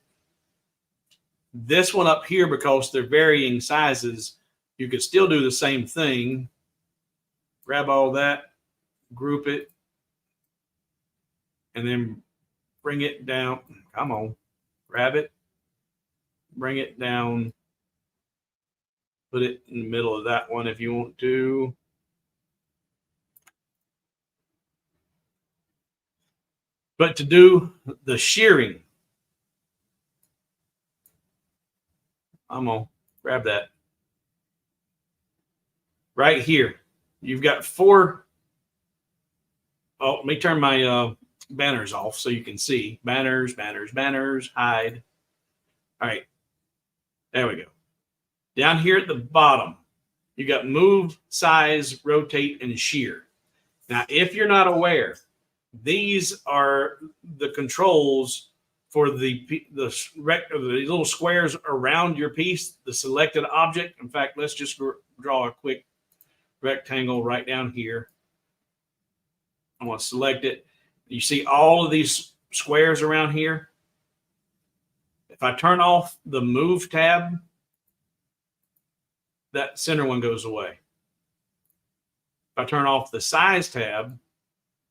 This one up here, because they're varying sizes, you could still do the same thing. Grab all that, group it, and then bring it down. Come on, grab it, bring it down, put it in the middle of that one if you want to. But to do the shearing, I'm going to grab that. Right here, you've got 4. Oh, let me turn my banners off so you can see. Banners, hide. All right, there we go. Down here at the bottom, you got move, size, rotate, and shear. Now, if you're not aware, these are the controls for the little squares around your piece, the selected object. In fact, let's just draw a quick rectangle right down here. I want to select it. You see all of these squares around here? If I turn off the Move tab, that center one goes away. If I turn off the Size tab,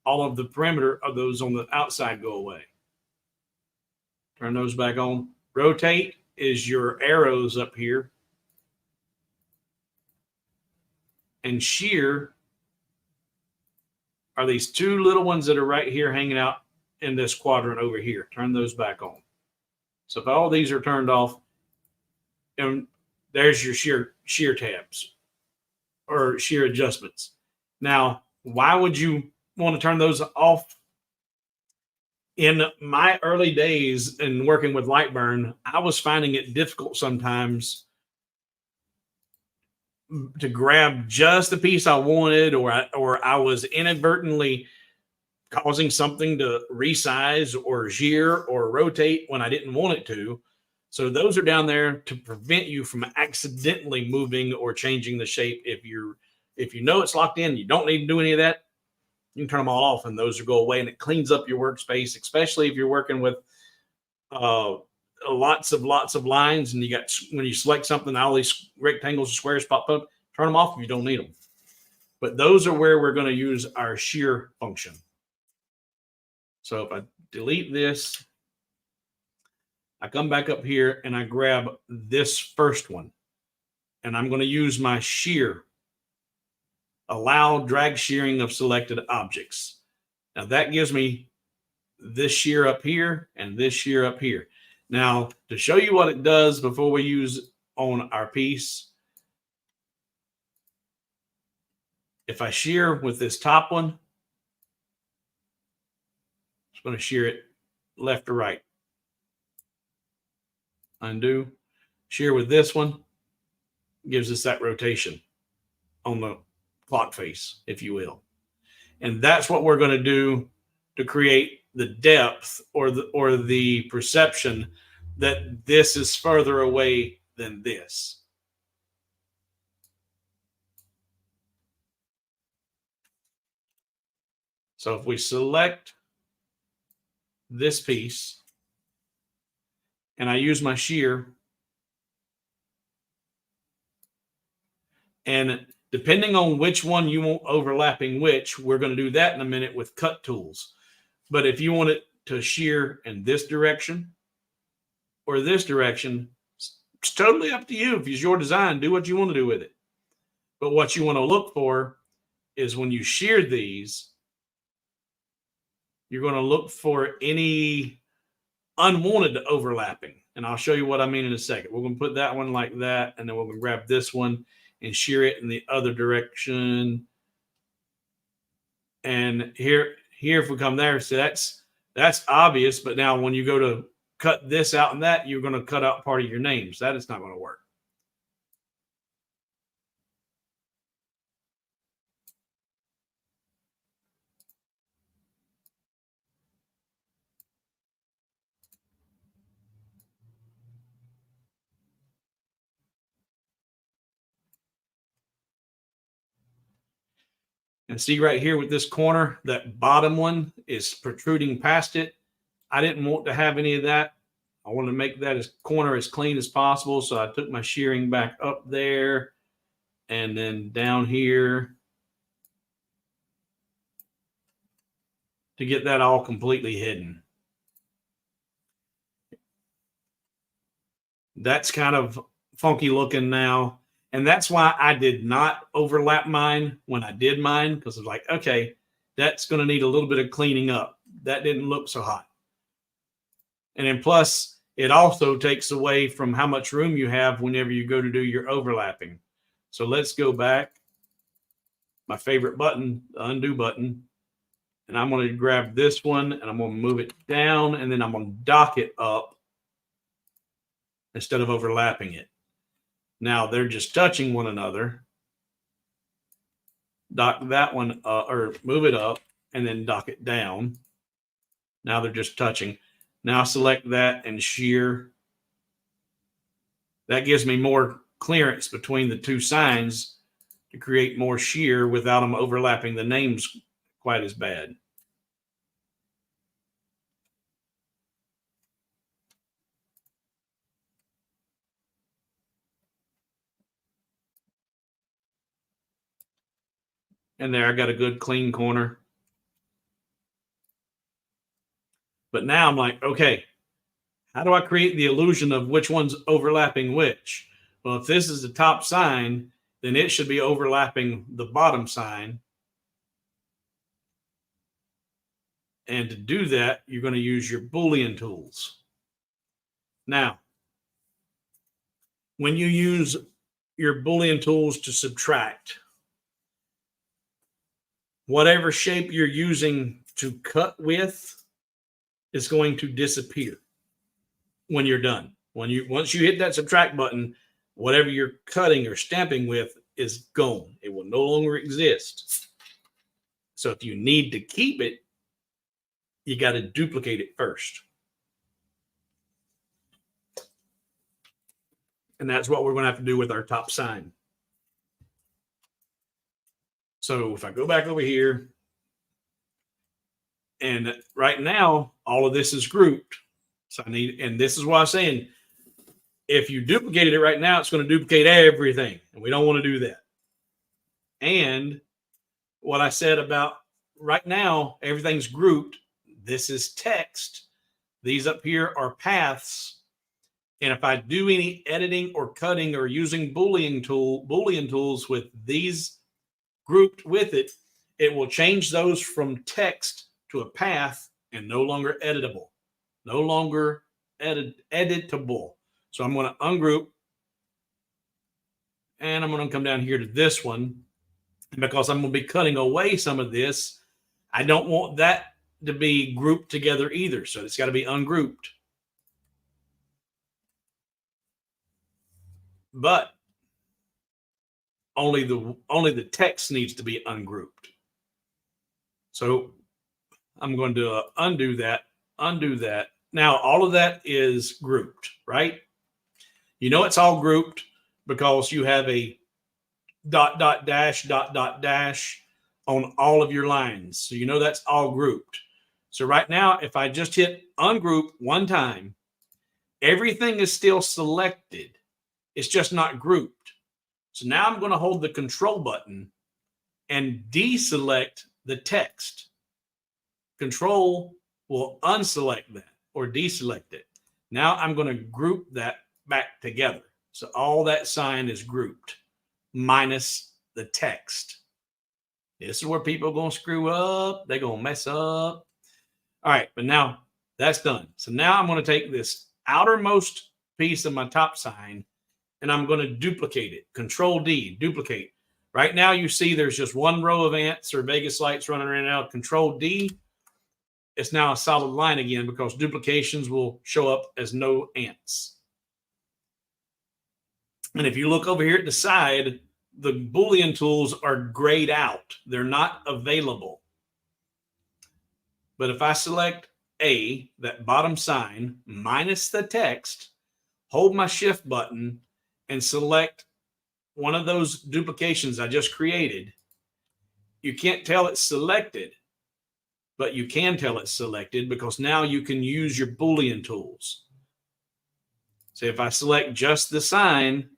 all of the perimeter of those on the outside go away. Turn those back on. Rotate is your arrows up here. And shear are these 2 little ones that are right here hanging out in this quadrant over here. Turn those back on. So if all these are turned off, and there's your shear tabs or shear adjustments. Now, why would you want to turn those off? In my early days in working with Lightburn, I was finding it difficult sometimes to grab just the piece I wanted, or I was inadvertently causing something to resize or shear or rotate when I didn't want it to. So those are down there to prevent you from accidentally moving or changing the shape. If you know it's locked in, you don't need to do any of that. You can turn them all off and those will go away, and it cleans up your workspace, especially if you're working with lots of lines and you got, when you select something, all these rectangles and squares pop up. Turn them off if you don't need them. But those are where we're going to use our shear function. So if I delete this, I come back up here and I grab this first one, and I'm going to use my shear. Allow drag shearing of selected objects. Now that gives me this shear up here and this shear up here. Now, to show you what it does before we use on our piece, if I shear with this top one, it's going to shear it left to right. Undo. Shear with this one, gives us that rotation on the clock face, if you will. And that's what we're going to do to create the depth or the perception that this is further away than this. So if we select this piece and I use my shear, and depending on which one you want overlapping which, we're going to do that in a minute with cut tools. But if you want it to shear in this direction, or this direction. It's totally up to you. If it's your design, do what you want to do with it. But what you want to look for is when you shear these, you're going to look for any unwanted overlapping. And I'll show you what I mean in a second. We're going to put that one like that, and then we're going to grab this one and shear it in the other direction. And here if we come there, so that's obvious. But now when you go to cut this out and that, you're going to cut out part of your names. That is not going to work. And see right here with this corner, that bottom one is protruding past it. I didn't want to have any of that. I wanted to make that corner as clean as possible. So I took my shearing back up there and then down here to get that all completely hidden. That's kind of funky looking now. And that's why I did not overlap mine when I did mine, because I was like, okay, that's going to need a little bit of cleaning up. That didn't look so hot. And then plus, it also takes away from how much room you have whenever you go to do your overlapping. So let's go back. My favorite button, the undo button. And I'm going to grab this one and I'm going to move it down, and then I'm going to dock it up instead of overlapping it. Now they're just touching one another. Dock that one or move it up and then dock it down. Now they're just touching. Now select that and shear. That gives me more clearance between the two signs to create more shear without them overlapping the names quite as bad. And there I got a good clean corner. But now I'm like, okay, how do I create the illusion of which one's overlapping which? Well, if this is the top sign, then it should be overlapping the bottom sign. And to do that, you're going to use your Boolean tools. Now, when you use your Boolean tools to subtract, whatever shape you're using to cut with is going to disappear when you're done. Once you hit that subtract button, whatever you're cutting or stamping with is gone. It will no longer exist. So if you need to keep it, you got to duplicate it first. And that's what we're going to have to do with our top sign. So if I go back over here, and right now, all of this is grouped. So and this is why I'm saying, if you duplicated it right now, it's going to duplicate everything. And we don't want to do that. And what I said about right now, everything's grouped. This is text. These up here are paths. And if I do any editing or cutting or using Boolean tools with these grouped with it, it will change those from text to a path and no longer editable, no longer editable. So I'm going to ungroup, and I'm going to come down here to this one, because I'm going to be cutting away some of this. I don't want that to be grouped together either. So it's got to be ungrouped. But only the text needs to be ungrouped. So I'm going to undo that. Now all of that is grouped, right? You know it's all grouped because you have a ... dash on all of your lines. So you know that's all grouped. So right now, if I just hit ungroup one time, everything is still selected. It's just not grouped. So now I'm going to hold the control button and deselect the text. Control will unselect that or deselect it. Now I'm going to group that back together. So all that sign is grouped minus the text. This is where people are going to screw up. They're going to mess up. All right, but now that's done. So now I'm going to take this outermost piece of my top sign and I'm going to duplicate it. Control D, duplicate. Right now you see there's just one row of ants or Vegas lights running in and out. Control D, it's now a solid line again because duplications will show up as no ants. And if you look over here at the side, the Boolean tools are grayed out. They're not available. But if I select A, that bottom sign, minus the text, hold my shift button and select one of those duplications I just created, you can't tell it's selected, but you can tell it's selected because now you can use your Boolean tools. So if I select just the sign,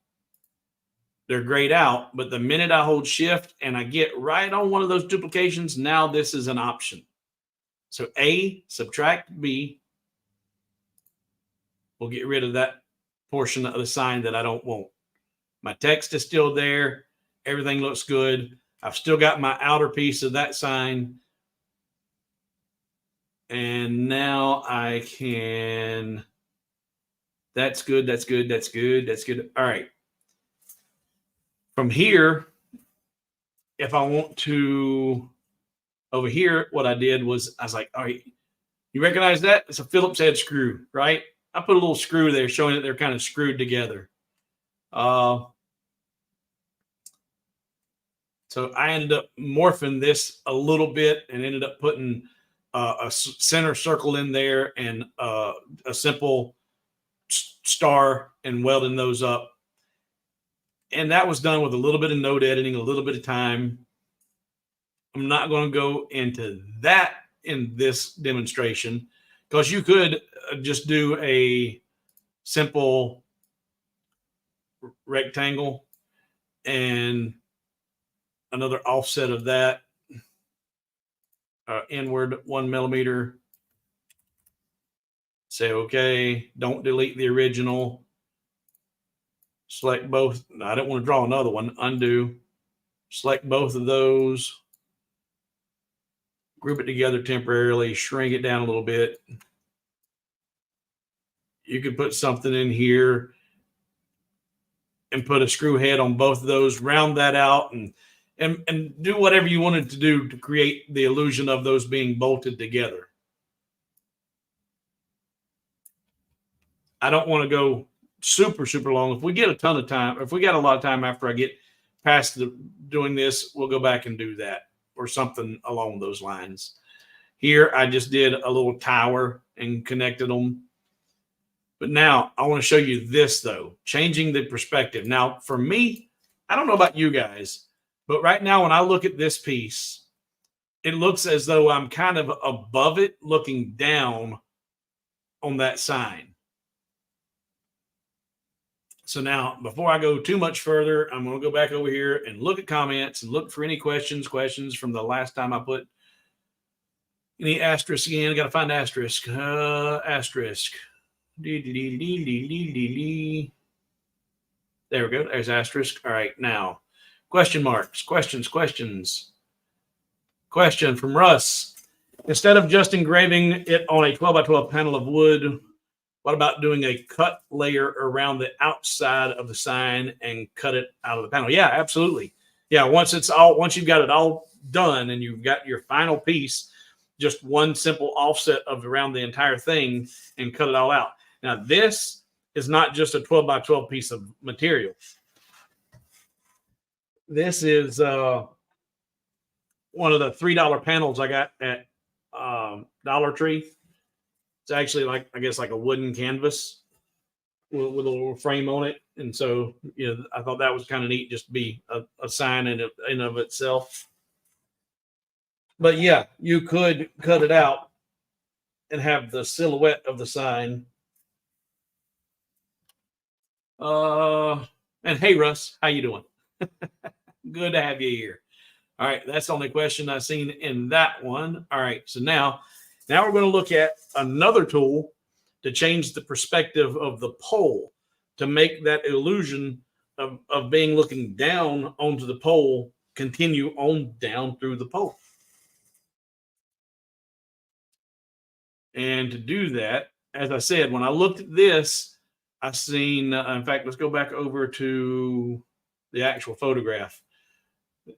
they're grayed out, but the minute I hold shift and I get right on one of those duplications, now this is an option. So A, subtract B, will get rid of that portion of the sign that I don't want. My text is still there. Everything looks good. I've still got my outer piece of that sign. And now I can, that's good, that's good, that's good, that's good. All right. From here, if I want to, over here, what I did was I was like, all right, you recognize that? It's a Phillips head screw, right? I put a little screw there showing that they're kind of screwed together. So I ended up morphing this a little bit and ended up putting a center circle in there and a simple star and welding those up. And that was done with a little bit of node editing, a little bit of time. I'm not going to go into that in this demonstration because you could just do a simple rectangle and another offset of that inward 1 millimeter. Say, okay, don't delete the original. Select both. I don't want to draw another one. Undo. Select both of those. Group it together temporarily. Shrink it down a little bit. You could put something in here and put a screw head on both of those. Round that out and do whatever you wanted to do to create the illusion of those being bolted together. I don't want to go super long. If we get a ton of time, if we got a lot of time after I get past doing this, we'll go back and do that or something along those lines. Here, I just did a little tower and connected them. But now I want to show you this though, changing the perspective. Now for me, I don't know about you guys, but right now when I look at this piece, it looks as though I'm kind of above it looking down on that sign. So now, before I go too much further, I'm going to go back over here and look at comments and look for any questions from the last time I put any asterisk again. I got to find asterisk. Asterisk. There we go. There's asterisk. All right. Now, question marks. Questions. Question from Russ. Instead of just engraving it on a 12 by 12 panel of wood, what about doing a cut layer around the outside of the sign and cut it out of the panel? Yeah, absolutely. Yeah, once you've got it all done and you've got your final piece, just one simple offset of around the entire thing and cut it all out. Now, this is not just a 12 by 12 piece of material. This is one of the $3 panels I got at Dollar Tree. It's actually like, I guess, like a wooden canvas with a little frame on it. And so, you know, I thought that was kind of neat just to be a sign in and of itself. But yeah, you could cut it out and have the silhouette of the sign. And hey, Russ, how you doing? Good to have you here. All right, that's the only question I've seen in that one. All right, so now we're going to look at another tool to change the perspective of the pole to make that illusion of being looking down onto the pole continue on down through the pole. And to do that, as I said, when I looked at this, I seen, in fact, let's go back over to the actual photograph.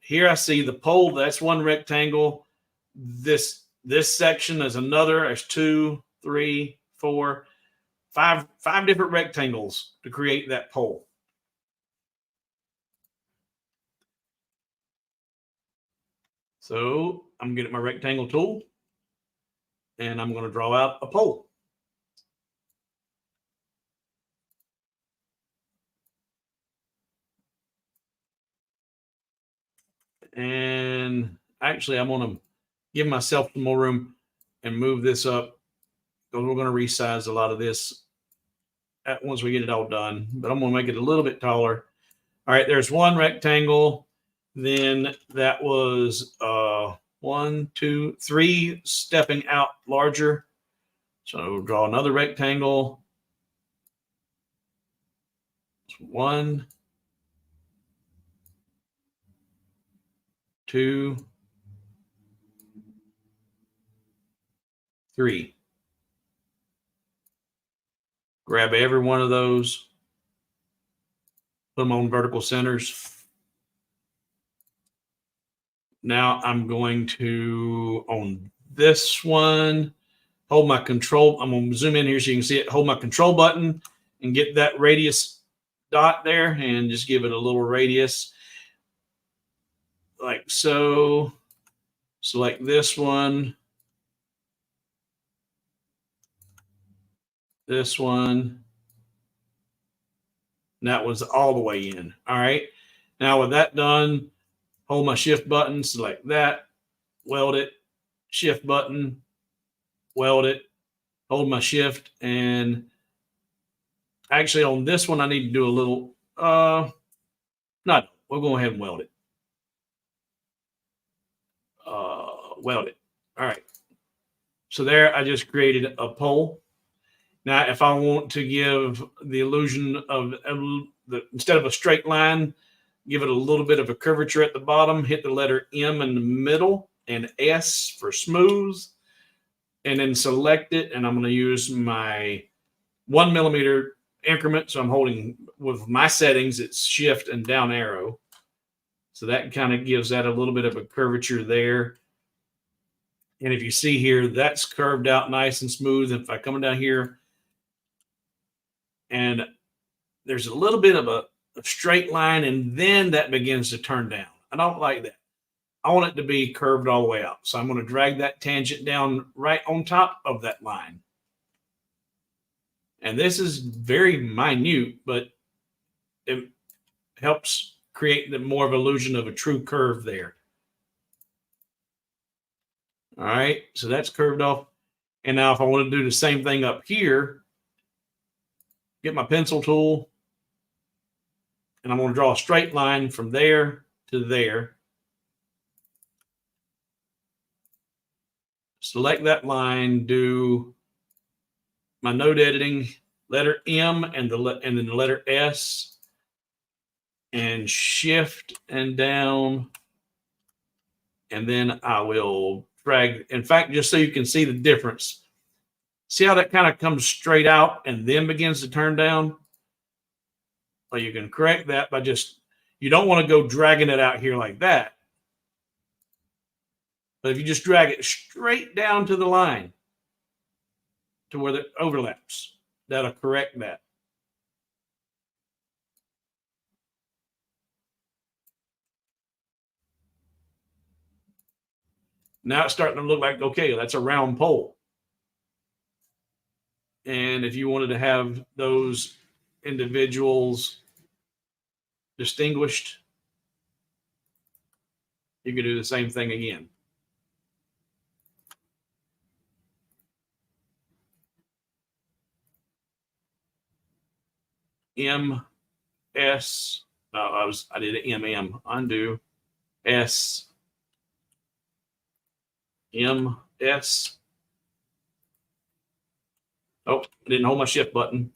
Here I see the pole, that's one rectangle. This section is another. There's 2, 3, 4, 5 different rectangles to create that pole. So I'm getting my rectangle tool and I'm going to draw out a pole. And actually, I'm going to give myself some more room and move this up because we're going to resize a lot of this once we get it all done. But I'm going to make it a little bit taller. All right, there's one rectangle. Then that was 1, 2, 3 stepping out larger. So draw another rectangle. 1, 2, 3. Grab every one of those, put them on vertical centers. Now I'm going to, on this one, hold my control. I'm going to zoom in here so you can see it. Hold my control button and get that radius dot there and just give it a little radius like so. Select this one, this one. And that was all the way in. All right. Now with that done, hold my shift button, select that, weld it, shift button, weld it, hold my shift, and actually on this one I need to do a little we'll go ahead and weld it. Weld it. All right. So there I just created a pole. Now if I want to give the illusion of instead of a straight line, give it a little bit of a curvature at the bottom, hit the letter M in the middle and S for smooth, and then select it. And I'm going to use my 1 millimeter increment. So I'm holding with my settings, it's shift and down arrow. So that kind of gives that a little bit of a curvature there. And if you see here, that's curved out nice and smooth. If I come down here and there's a little bit of a straight line and then that begins to turn down. I don't like that. I want it to be curved all the way out. So I'm going to drag that tangent down right on top of that line. And this is very minute, but it helps create the more of an illusion of a true curve there. All right, so that's curved off. And now if I want to do the same thing up here, get my pencil tool, and I'm going to draw a straight line from there to there. Select that line, do my node editing, letter M and then the letter S, and shift and down. And then I will drag, in fact, just so you can see the difference. See how that kind of comes straight out and then begins to turn down? Well, you can correct that by just, you don't want to go dragging it out here like that. But if you just drag it straight down to the line to where it overlaps, that'll correct that. Now it's starting to look like, okay, that's a round pole. And if you wanted to have those individuals distinguished, you could do the same thing again. M, S, no, I did an MM, undo, S, M, S, Oh, I didn't hold my shift button.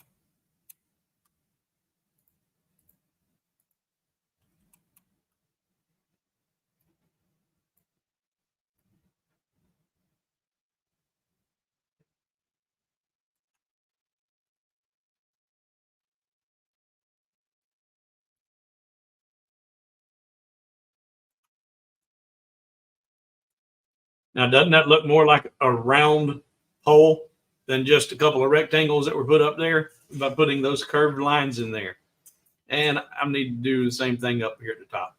Now, doesn't that look more like a round hole than just a couple of rectangles that were put up there by putting those curved lines in there? And I need to do the same thing up here at the top.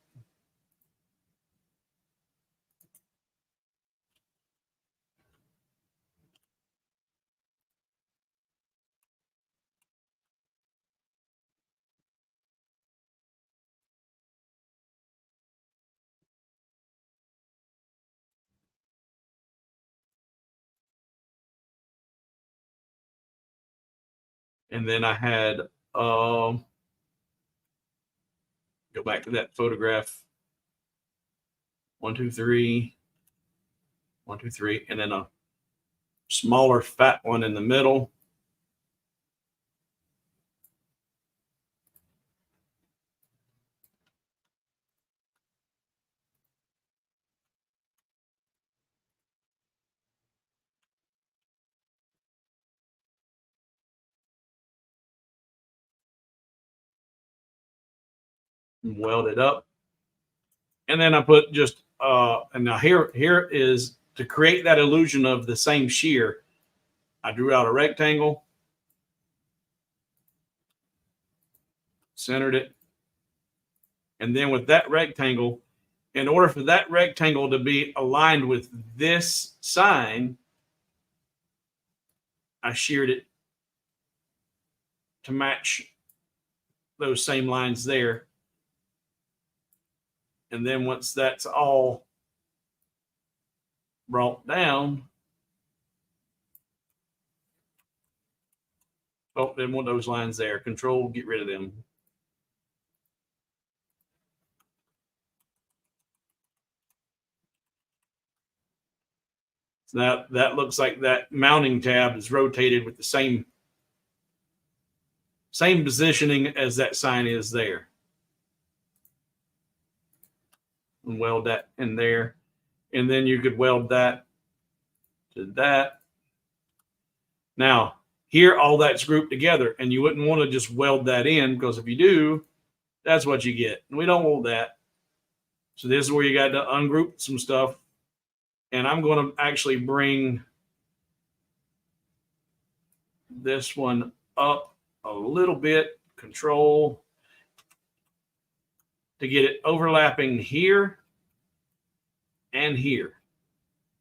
And then I had, go back to that photograph. 1, 2, 3, 1, 2, 3, and then a smaller fat one in the middle. And weld it up. And then I put just, and now here is to create that illusion of the same shear. I drew out a rectangle, centered it, and then with that rectangle, in order for that rectangle to be aligned with this sign, I sheared it to match those same lines there. And then once that's all brought down, oh, didn't want those lines there. Control, get rid of them. So now that looks like that mounting tab is rotated with the same positioning as that sign is there. And weld that in there. And then you could weld that to that. Now, here, all that's grouped together, and you wouldn't want to just weld that in, because if you do, that's what you get. And we don't want that. So this is where you got to ungroup some stuff. And I'm going to actually bring this one up a little bit, control, to get it overlapping here and here.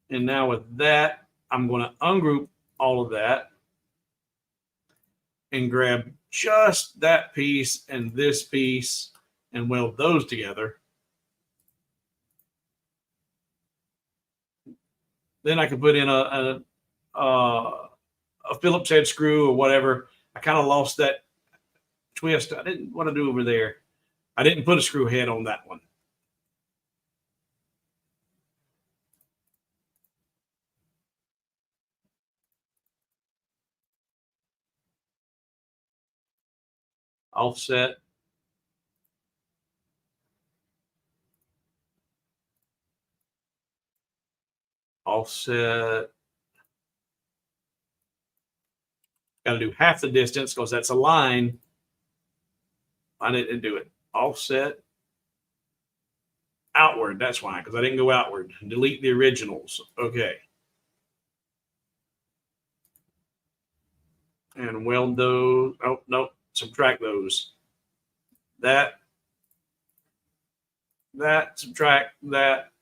And now with that, I'm going to ungroup all of that and grab just that piece and this piece and weld those together. Then I can put in a Phillips head screw or whatever. I kind of lost that twist. I didn't want to do over there. I didn't put a screw head on that one. Offset. Offset. Got to do half the distance because that's a line. I didn't do it. Offset. Outward. That's why, because I didn't go outward. Delete the originals. Okay. And weld those. Oh, no. Subtract those. That. Subtract that.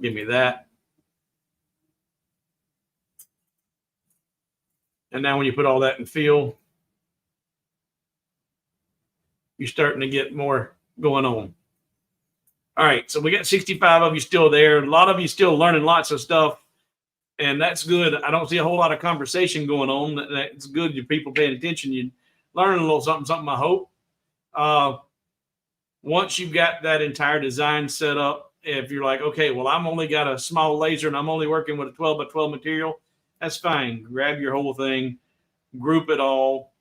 Give me that. And now when you put all that in fill, you're starting to get more going on. All right, so we got 65 of you still there. A lot of you still learning lots of stuff, and that's good. I don't see a whole lot of conversation going on. That's good. You people paying attention. You learning a little something, I hope. Once you've got that entire design set up, if you're like, okay, well, I'm only got a small laser and I'm only working with a 12 by 12 material, that's fine. Grab your whole thing, group it all,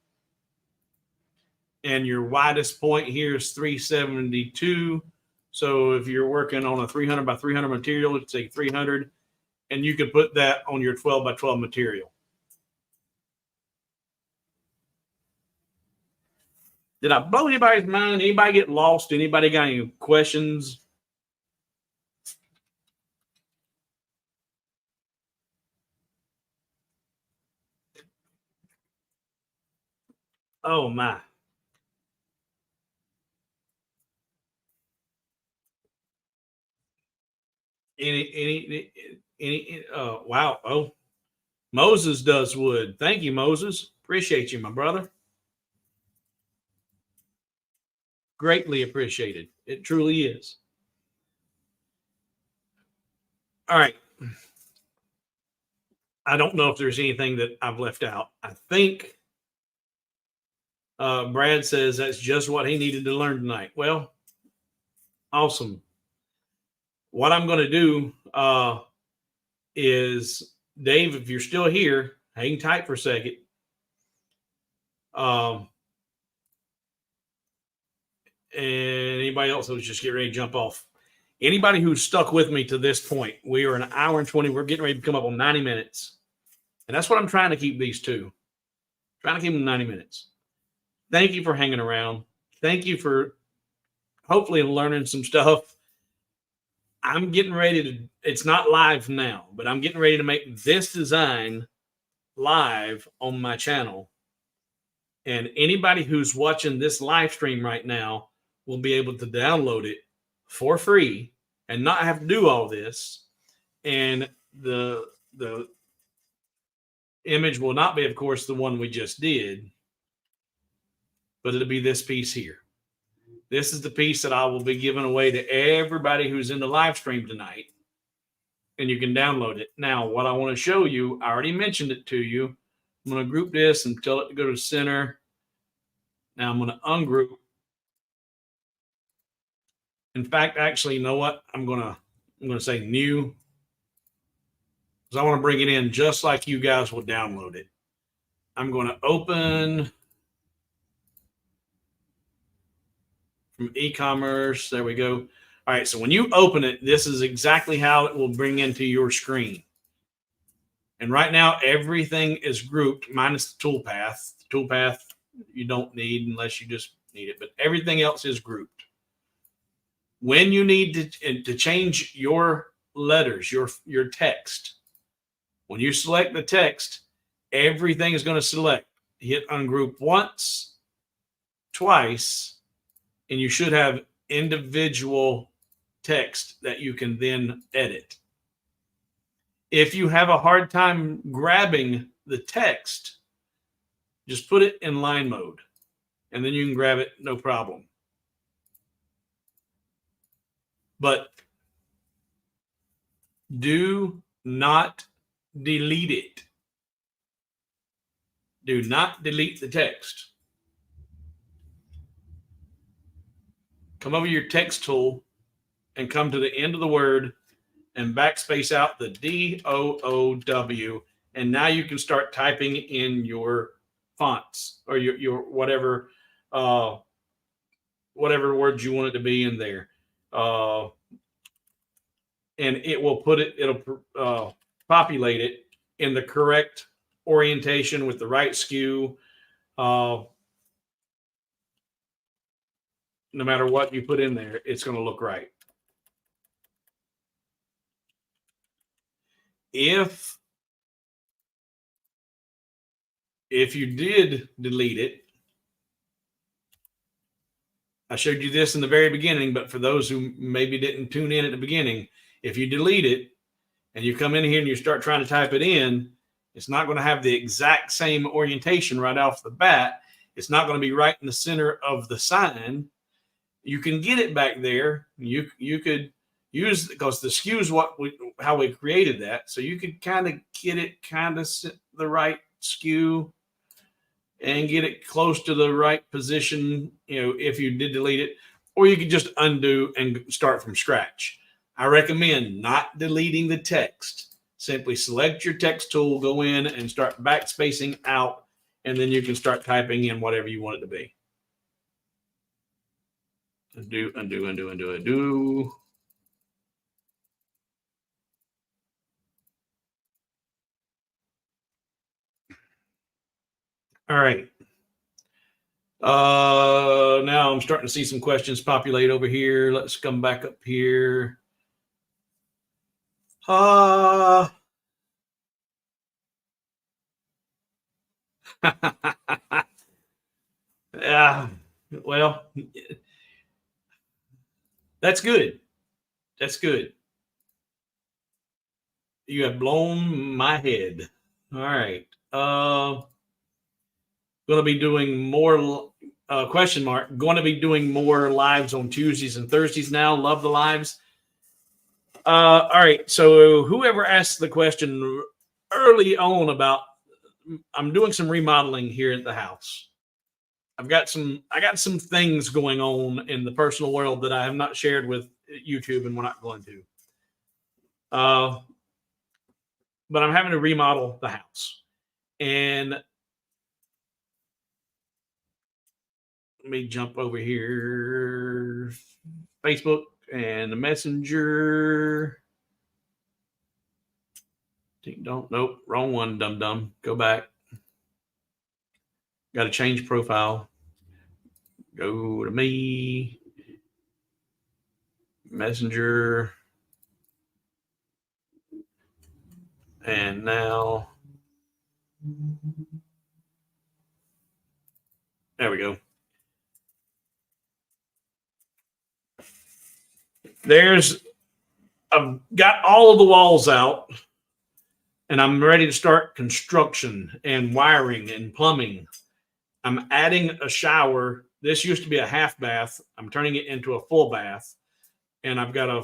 and your widest point here is 372. So if you're working on a 300 by 300 material, it's say 300, and you can put that on your 12 by 12 material. Did I blow anybody's mind? Anybody get lost? Anybody got any questions? Oh my. Any wow. Oh, Moses does wood. Thank you, Moses. Appreciate you, my brother. Greatly appreciated. It truly is. All right. I don't know if there's anything that I've left out. I think Brad says that's just what he needed to learn tonight. Well, awesome. What I'm going to do is, Dave, if you're still here, hang tight for a second. And anybody else who's just getting ready to jump off. Anybody who's stuck with me to this point, we are an hour and 20. We're getting ready to come up on 90 minutes. And that's what I'm trying to keep these to. Trying to keep them 90 minutes. Thank you for hanging around. Thank you for hopefully learning some stuff. I'm getting ready to, it's not live now, but I'm getting ready to make this design live on my channel. And anybody who's watching this live stream right now will be able to download it for free and not have to do all this. And the image will not be, of course, the one we just did, but it'll be this piece here. This is the piece that I will be giving away to everybody who's in the live stream tonight. And you can download it. Now, what I want to show you, I already mentioned it to you. I'm going to group this and tell it to go to center. Now I'm going to ungroup. In fact, actually, you know what? I'm going to say new, because I want to bring it in just like you guys will download it. I'm going to open from e-commerce. There we go. All right. So when you open it, this is exactly how it will bring into your screen. And right now, everything is grouped minus the toolpath. The toolpath you don't need unless you just need it, but everything else is grouped. When you need to change your letters, your text, when you select the text, everything is going to select. Hit ungroup once, twice, and you should have individual text that you can then edit. If you have a hard time grabbing the text, just put it in line mode, and then you can grab it, no problem. But do not delete it. Do not delete the text. Come over your text tool and come to the end of the word and backspace out the D-O-O-W. And now you can start typing in your fonts or your whatever words you want it to be in there. And it will put it, it'll populate it in the correct orientation with the right skew. No matter what you put in there, it's going to look right. If you did delete it, I showed you this in the very beginning, but for those who maybe didn't tune in at the beginning, if you delete it and you come in here and you start trying to type it in, it's not going to have the exact same orientation right off the bat. It's not going to be right in the center of the sign. You can get it back there. You could use, because the skew is how we created that. So you could kind of get it kind of the right skew and get it close to the right position, if you did delete it, or you could just undo and start from scratch. I recommend not deleting the text. simply select your text tool, go in and start backspacing out, and then you can start typing in whatever you want it to be. Undo, undo, undo, undo, undo. All right. Now I'm starting to see some questions populate over here. Let's come back up here. Yeah, well, that's good. That's good. You have blown my head. All right. Going to be doing more question mark. Going to be doing more lives on Tuesdays and Thursdays now. Love the lives. All right. So whoever asked the question early on about, I'm doing some remodeling here at the house. I got some things going on in the personal world that I have not shared with YouTube, and we're not going to. But I'm having to remodel the house, and let me jump over here, Facebook and the Messenger. Don't, nope, wrong one, dum dum. Go back. Got to change profile. Go to me, Messenger, and now there we go. I've got all of the walls out, and I'm ready to start construction and wiring and plumbing. I'm adding a shower. This used to be a half bath. I'm turning it into a full bath, and I've got a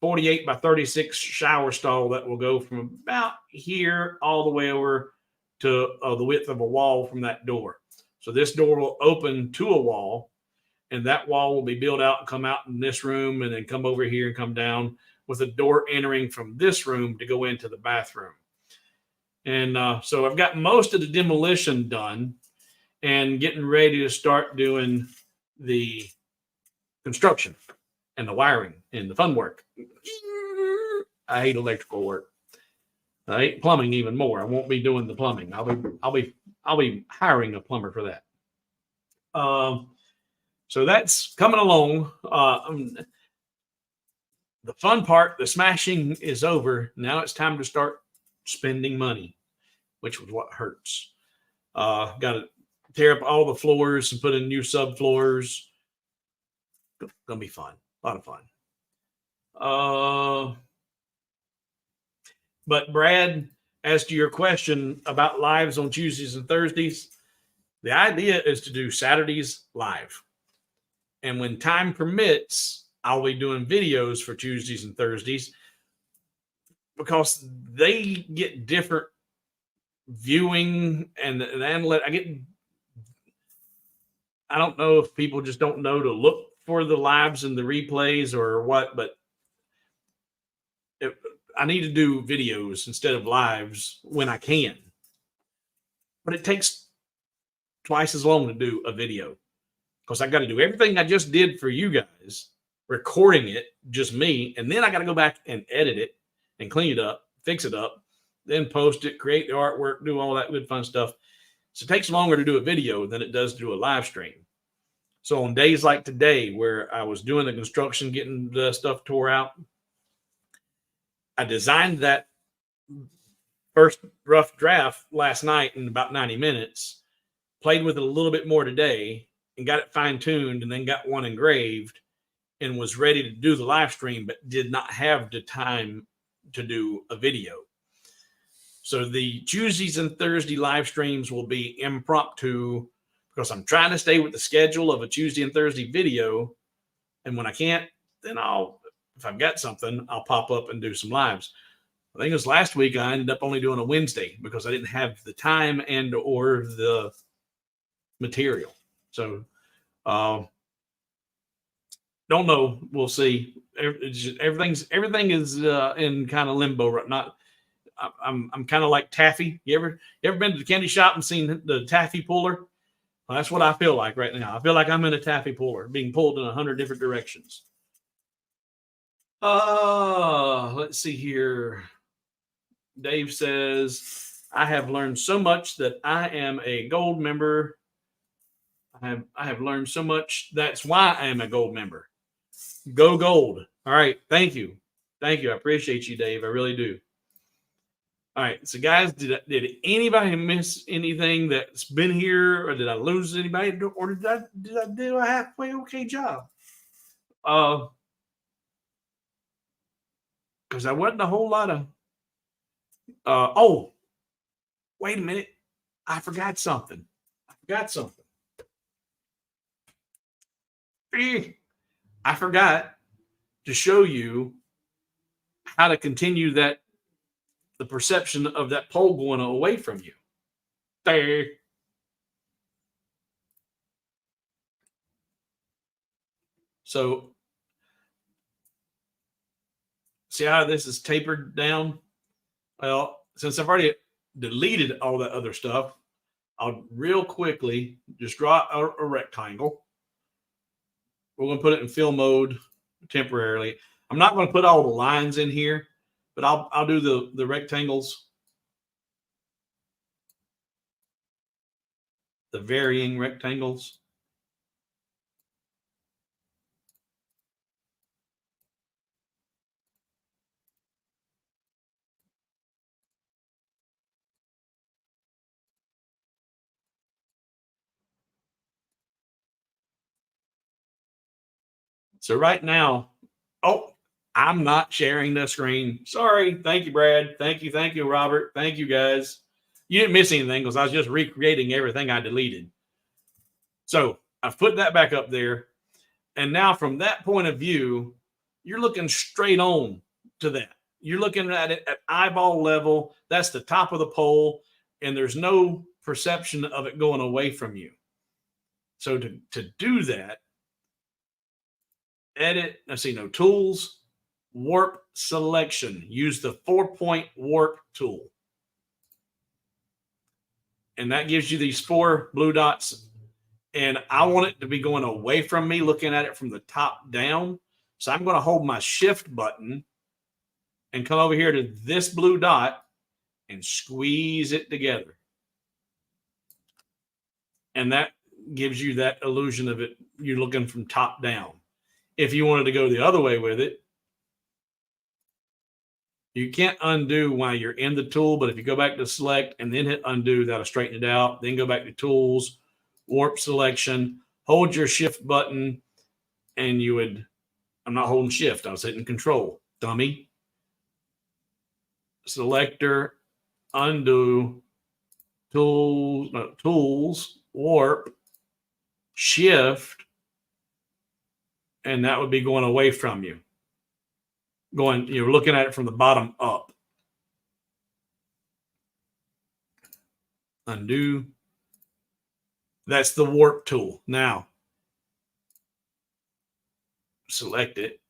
48 by 36 shower stall that will go from about here all the way over to the width of a wall from that door. So this door will open to a wall, and that wall will be built out and come out in this room and then come over here and come down with a door entering from this room to go into the bathroom. And so I've got most of the demolition done and getting ready to start doing the construction and the wiring and the fun work. I hate electrical work. I hate plumbing even more. I won't be doing the plumbing. I'll be hiring a plumber for that. So that's coming along. The fun part, the smashing is over. Now it's time to start spending money, which was what hurts. Got to tear up all the floors and put in new subfloors. Gonna be fun. A lot of fun. But Brad, as to your question about lives on Tuesdays and Thursdays, the idea is to do Saturdays live. And when time permits, I'll be doing videos for Tuesdays and Thursdays because they get different viewing and I don't know if people just don't know to look for the lives and the replays or what, but I need to do videos instead of lives when I can. But it takes twice as long to do a video because I got to do everything I just did for you guys, recording it, just me, and then I got to go back and edit it and clean it up, fix it up, then post it, create the artwork, do all that good fun stuff. So it takes longer to do a video than it does to do a live stream. So on days like today, where I was doing the construction, getting the stuff tore out, I designed that first rough draft last night in about 90 minutes, played with it a little bit more today, and got it fine-tuned, and then got one engraved and was ready to do the live stream, but did not have the time to do a video. So the Tuesdays and Thursday live streams will be impromptu because I'm trying to stay with the schedule of a Tuesday and Thursday video. And when I can't, then if I've got something, I'll pop up and do some lives. I think it was last week I ended up only doing a Wednesday because I didn't have the time and or the material. So don't know. We'll see. Everything is in kind of limbo right now. I'm kind of like Taffy. You ever been to the candy shop and seen the taffy puller? Well, that's what I feel like right now. I feel like I'm in a taffy puller, being pulled in 100 different directions. Let's see here. Dave says, I have learned so much that I am a gold member. I have learned so much. That's why I am a gold member. Go gold. All right. Thank you. Thank you. I appreciate you, Dave. I really do. All right. So, guys, did anybody miss anything that's been here, or did I lose anybody, or did I do a halfway okay job? Because I wasn't a whole lot of. Oh, wait a minute. I forgot something. I forgot to show you how to continue the perception of that pole going away from you. There. So, see how this is tapered down? Well, since I've already deleted all that other stuff, I'll real quickly just draw a rectangle. We're going to put it in fill mode temporarily. I'm not going to put all the lines in here, but I'll do the rectangles, the varying rectangles. So right now, oh, I'm not sharing the screen. Sorry. Thank you, Brad. Thank you, Robert. Thank you, guys. You didn't miss anything because I was just recreating everything I deleted. So I've put that back up there. And now from that point of view, you're looking straight on to that. You're looking at it at eyeball level. That's the top of the pole. And there's no perception of it going away from you. So to do that, edit, let's see, no tools, warp selection. Use the 4-point warp tool. And that gives you these 4 blue dots. And I want it to be going away from me, looking at it from the top down. So I'm going to hold my shift button and come over here to this blue dot and squeeze it together. And that gives you that illusion of it. You're looking from top down. If you wanted to go the other way with it, you can't undo while you're in the tool, but if you go back to select and then hit undo, that'll straighten it out. Then go back to tools, warp selection, hold your shift button, and you would, I'm not holding shift, I was hitting control, dummy. Selector, undo, tools, warp, shift, and that would be going away from you. You're looking at it from the bottom up. Undo. That's the warp tool. Now, select it.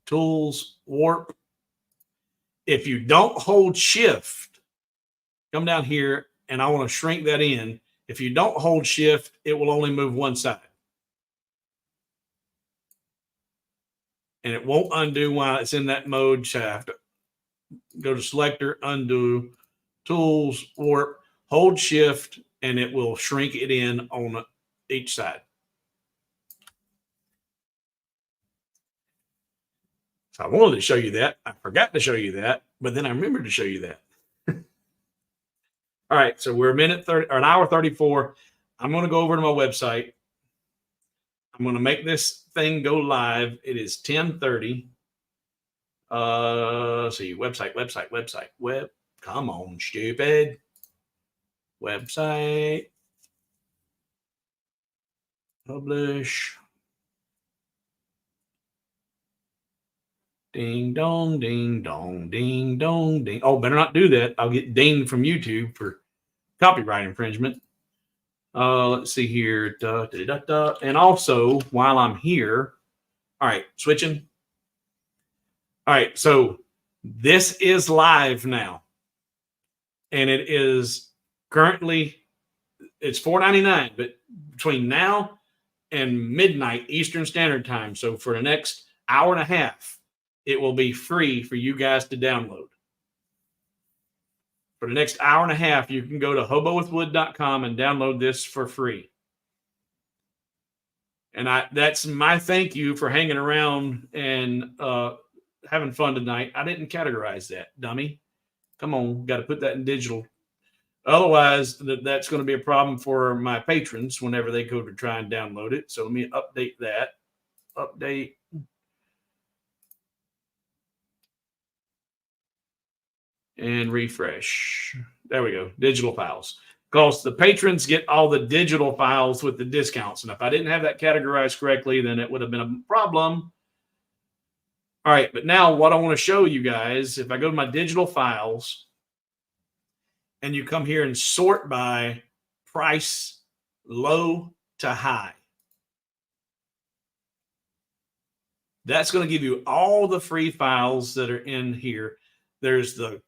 Tools, warp. If you don't hold shift, come down here, and I want to shrink that in. If you don't hold shift, it will only move one side. And it won't undo while it's in that mode shaft. Go to selector, undo, tools, warp, hold shift, and it will shrink it in on each side. So I wanted to show you that. I forgot to show you that, but then I remembered to show you that. All right, so we're a minute 30 or an hour 34. I'm going to go over to my website. I'm going to make this thing go live. It is 10:30. Let's see, web. Come on, stupid. Website. Publish. Ding dong, ding dong, ding dong, ding. Oh, better not do that. I'll get dinged from YouTube for copyright infringement. Let's see here. And also, while I'm here, all right, switching. All right, so this is live now. and it is currently, it's $4.99, but between now and midnight Eastern Standard Time, so for the next hour and a half, it will be free for you guys to download. For the next hour and a half, you can go to hobowithwood.com and download this for free. And that's my thank you for hanging around and having fun tonight. I didn't categorize that, dummy. Come on, got to put that in digital. Otherwise, that's going to be a problem for my patrons whenever they go to try and download it. So let me update that. Update. And refresh. There we go. Digital files. Because the patrons get all the digital files with the discounts. And if I didn't have that categorized correctly, then it would have been a problem. All right. But now what I want to show you guys, if I go to my digital files and you come here and sort by price, low to high, that's going to give you all the free files that are in here. There's the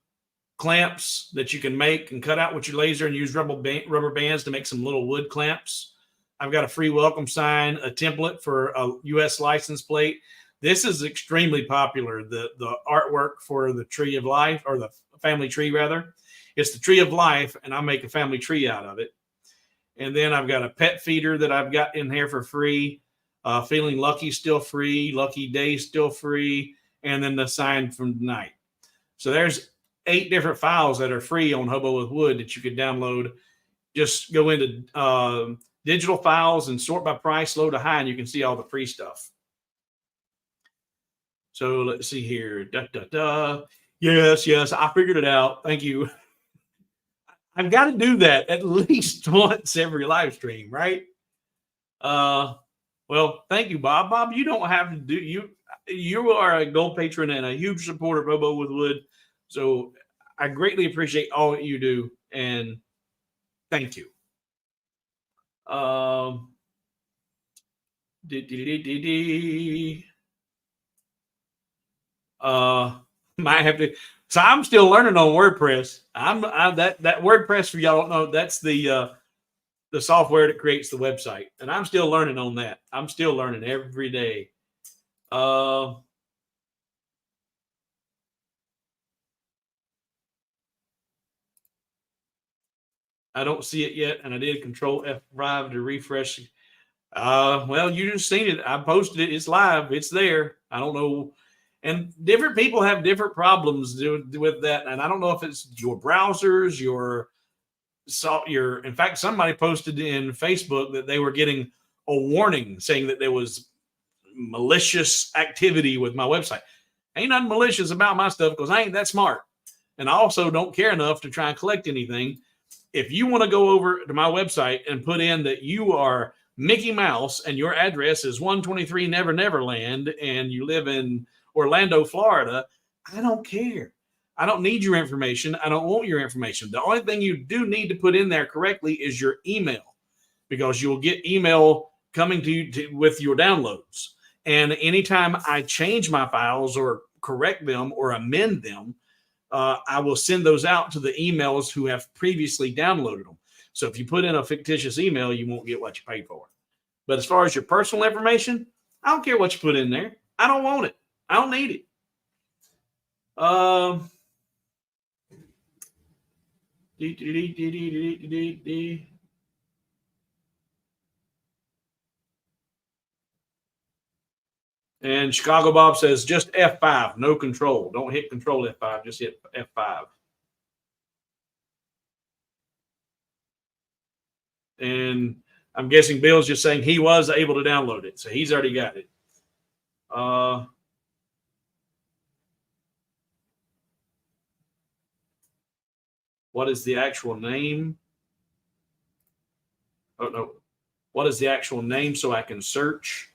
clamps that you can make and cut out with your laser and use rubber bands to make some little wood clamps. I've got a free welcome sign, a template for a U.S. license plate. This is extremely popular, the artwork for the tree of life, or the family tree rather. It's the tree of life, and I make a family tree out of it. And then I've got a pet feeder that I've got in here for free. Feeling lucky, still free. Lucky day, still free. And then the sign from tonight. So there's 8 different files that are free on Hobo with Wood that you could download. Just go into digital files and sort by price, low to high, and you can see all the free stuff. So let's see here. Yes, I figured it out. Thank you. I've got to do that at least once every live stream, right? Well, thank you, Bob. Bob, you don't have to do, you are a gold patron and a huge supporter of Hobo with Wood. So I greatly appreciate all that you do, and thank you. Might have to. So I'm still learning on WordPress. That WordPress, for y'all don't know, that's the software that creates the website, and I'm still learning on that. I'm still learning every day. I don't see it yet, and I did Control F5 to refresh. Well, you just seen it. I posted it. It's live. It's there. I don't know. And different people have different problems with that. And I don't know if it's your browsers, in fact, somebody posted in Facebook that they were getting a warning saying that there was malicious activity with my website. Ain't nothing malicious about my stuff because I ain't that smart. And I also don't care enough to try and collect anything. If you want to go over to my website and put in that you are Mickey Mouse and your address is 123 Never Never Land and you live in Orlando, Florida, I don't care. I don't need your information. I don't want your information. The only thing you do need to put in there correctly is your email, because you'll get email coming to you with your downloads. And anytime I change my files or correct them or amend them, I will send those out to the emails who have previously downloaded them. So if you put in a fictitious email, you won't get what you paid for. But as far as your personal information, I don't care what you put in there. I don't want it. I don't need it. And Chicago Bob says just F5, no control. Don't hit control F5, just hit F5. And I'm guessing Bill's just saying he was able to download it, so he's already got it. What is the actual name? Oh, no. What is the actual name so I can search?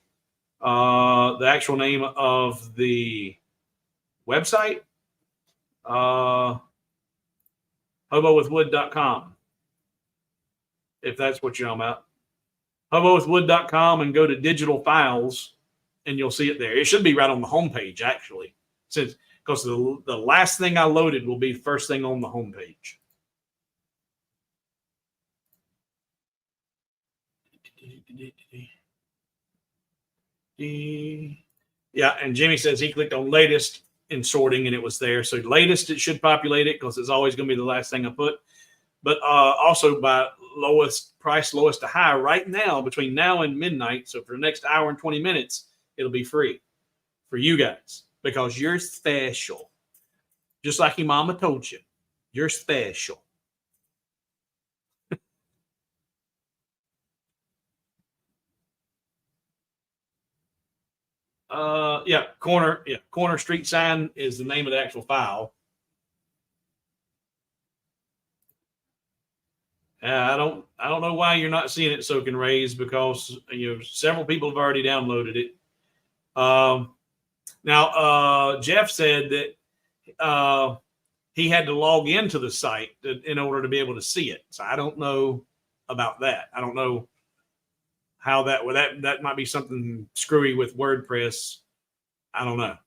The actual name of the website? hobowithwood.com. If that's what you're talking about. hobowithwood.com and go to digital files and you'll see it there. It should be right on the homepage, actually, because the last thing I loaded will be first thing on the homepage. Yeah, and Jimmy says he clicked on latest in sorting and it was there. So latest, it should populate it because it's always going to be the last thing I put. But also by lowest price, lowest to high right now, between now and midnight. So for the next hour and 20 minutes, it'll be free for you guys because you're special. Just like your mama told you, you're special. Corner street sign is the name of the actual file. I don't know why you're not seeing it soak and raise because several people have already downloaded it. Now Jeff said that he had to log into the site in order to be able to see it. So I don't know about that. I don't know how that might be something screwy with WordPress. I don't know.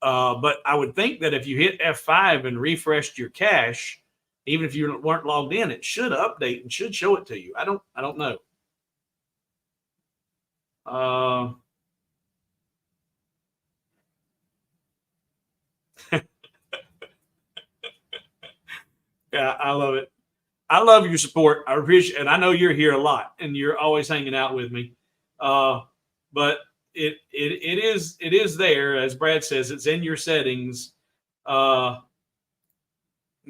But I would think that if you hit F5 and refreshed your cache, even if you weren't logged in, it should update and should show it to you. I don't know. Yeah, I love it. I love your support. I appreciate, and I know you're here a lot, and you're always hanging out with me. But it is there, as Brad says. It's in your settings.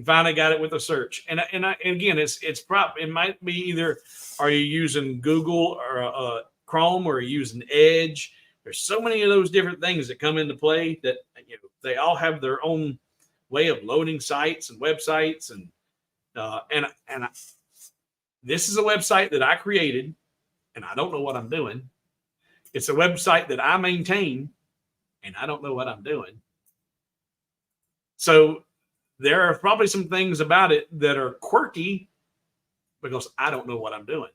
Finally got it with a search, and again, it might be either are you using Google or Chrome or are you using Edge? There's so many of those different things that come into play that they all have their own way of loading sites and websites, and this is a website that I created, and I don't know what I'm doing. It's a website that I maintain, and I don't know what I'm doing. So there are probably some things about it that are quirky because I don't know what I'm doing.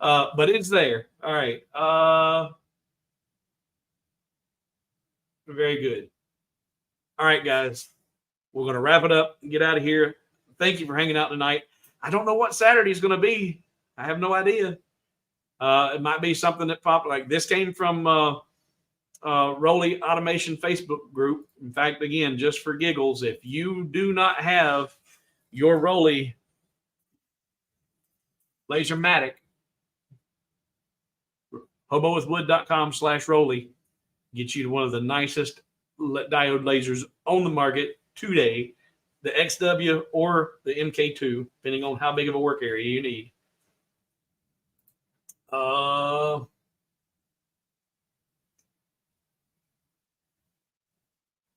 But it's there. All right. Very good. All right, guys. We're going to wrap it up and get out of here. Thank you for hanging out tonight. I don't know what Saturday is going to be. I have no idea. It might be something that popped. Like this came from Rolly Automation Facebook group. In fact, again, just for giggles, if you do not have your Rolly Lasermatic, hobowithwood.com/Rolly gets you to one of the nicest diode lasers on the market today, the XW or the MK2, depending on how big of a work area you need.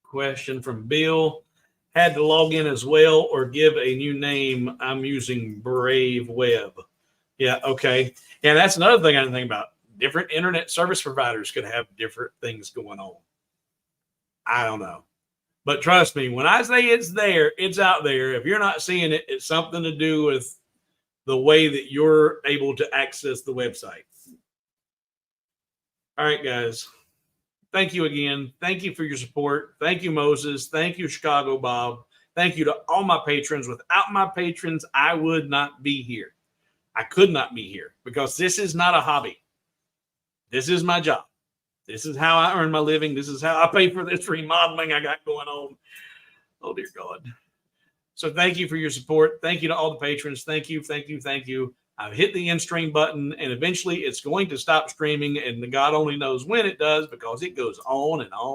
Question from Bill. Had to log in as well or give a new name. I'm using Brave Web. Yeah, okay. And that's another thing I didn't think about. Different internet service providers could have different things going on. I don't know. But trust me, when I say it's there, it's out there. If you're not seeing it, it's something to do with the way that you're able to access the website. All right, guys. Thank you again. Thank you for your support. Thank you, Moses. Thank you, Chicago Bob. Thank you to all my patrons. Without my patrons, I would not be here. I could not be here because this is not a hobby. This is my job. This is how I earn my living. This is how I pay for this remodeling I got going on. Oh, dear God. So thank you for your support. Thank you to all the patrons. Thank you, thank you, thank you. I've hit the end stream button, and eventually it's going to stop streaming, and God only knows when it does because it goes on and on.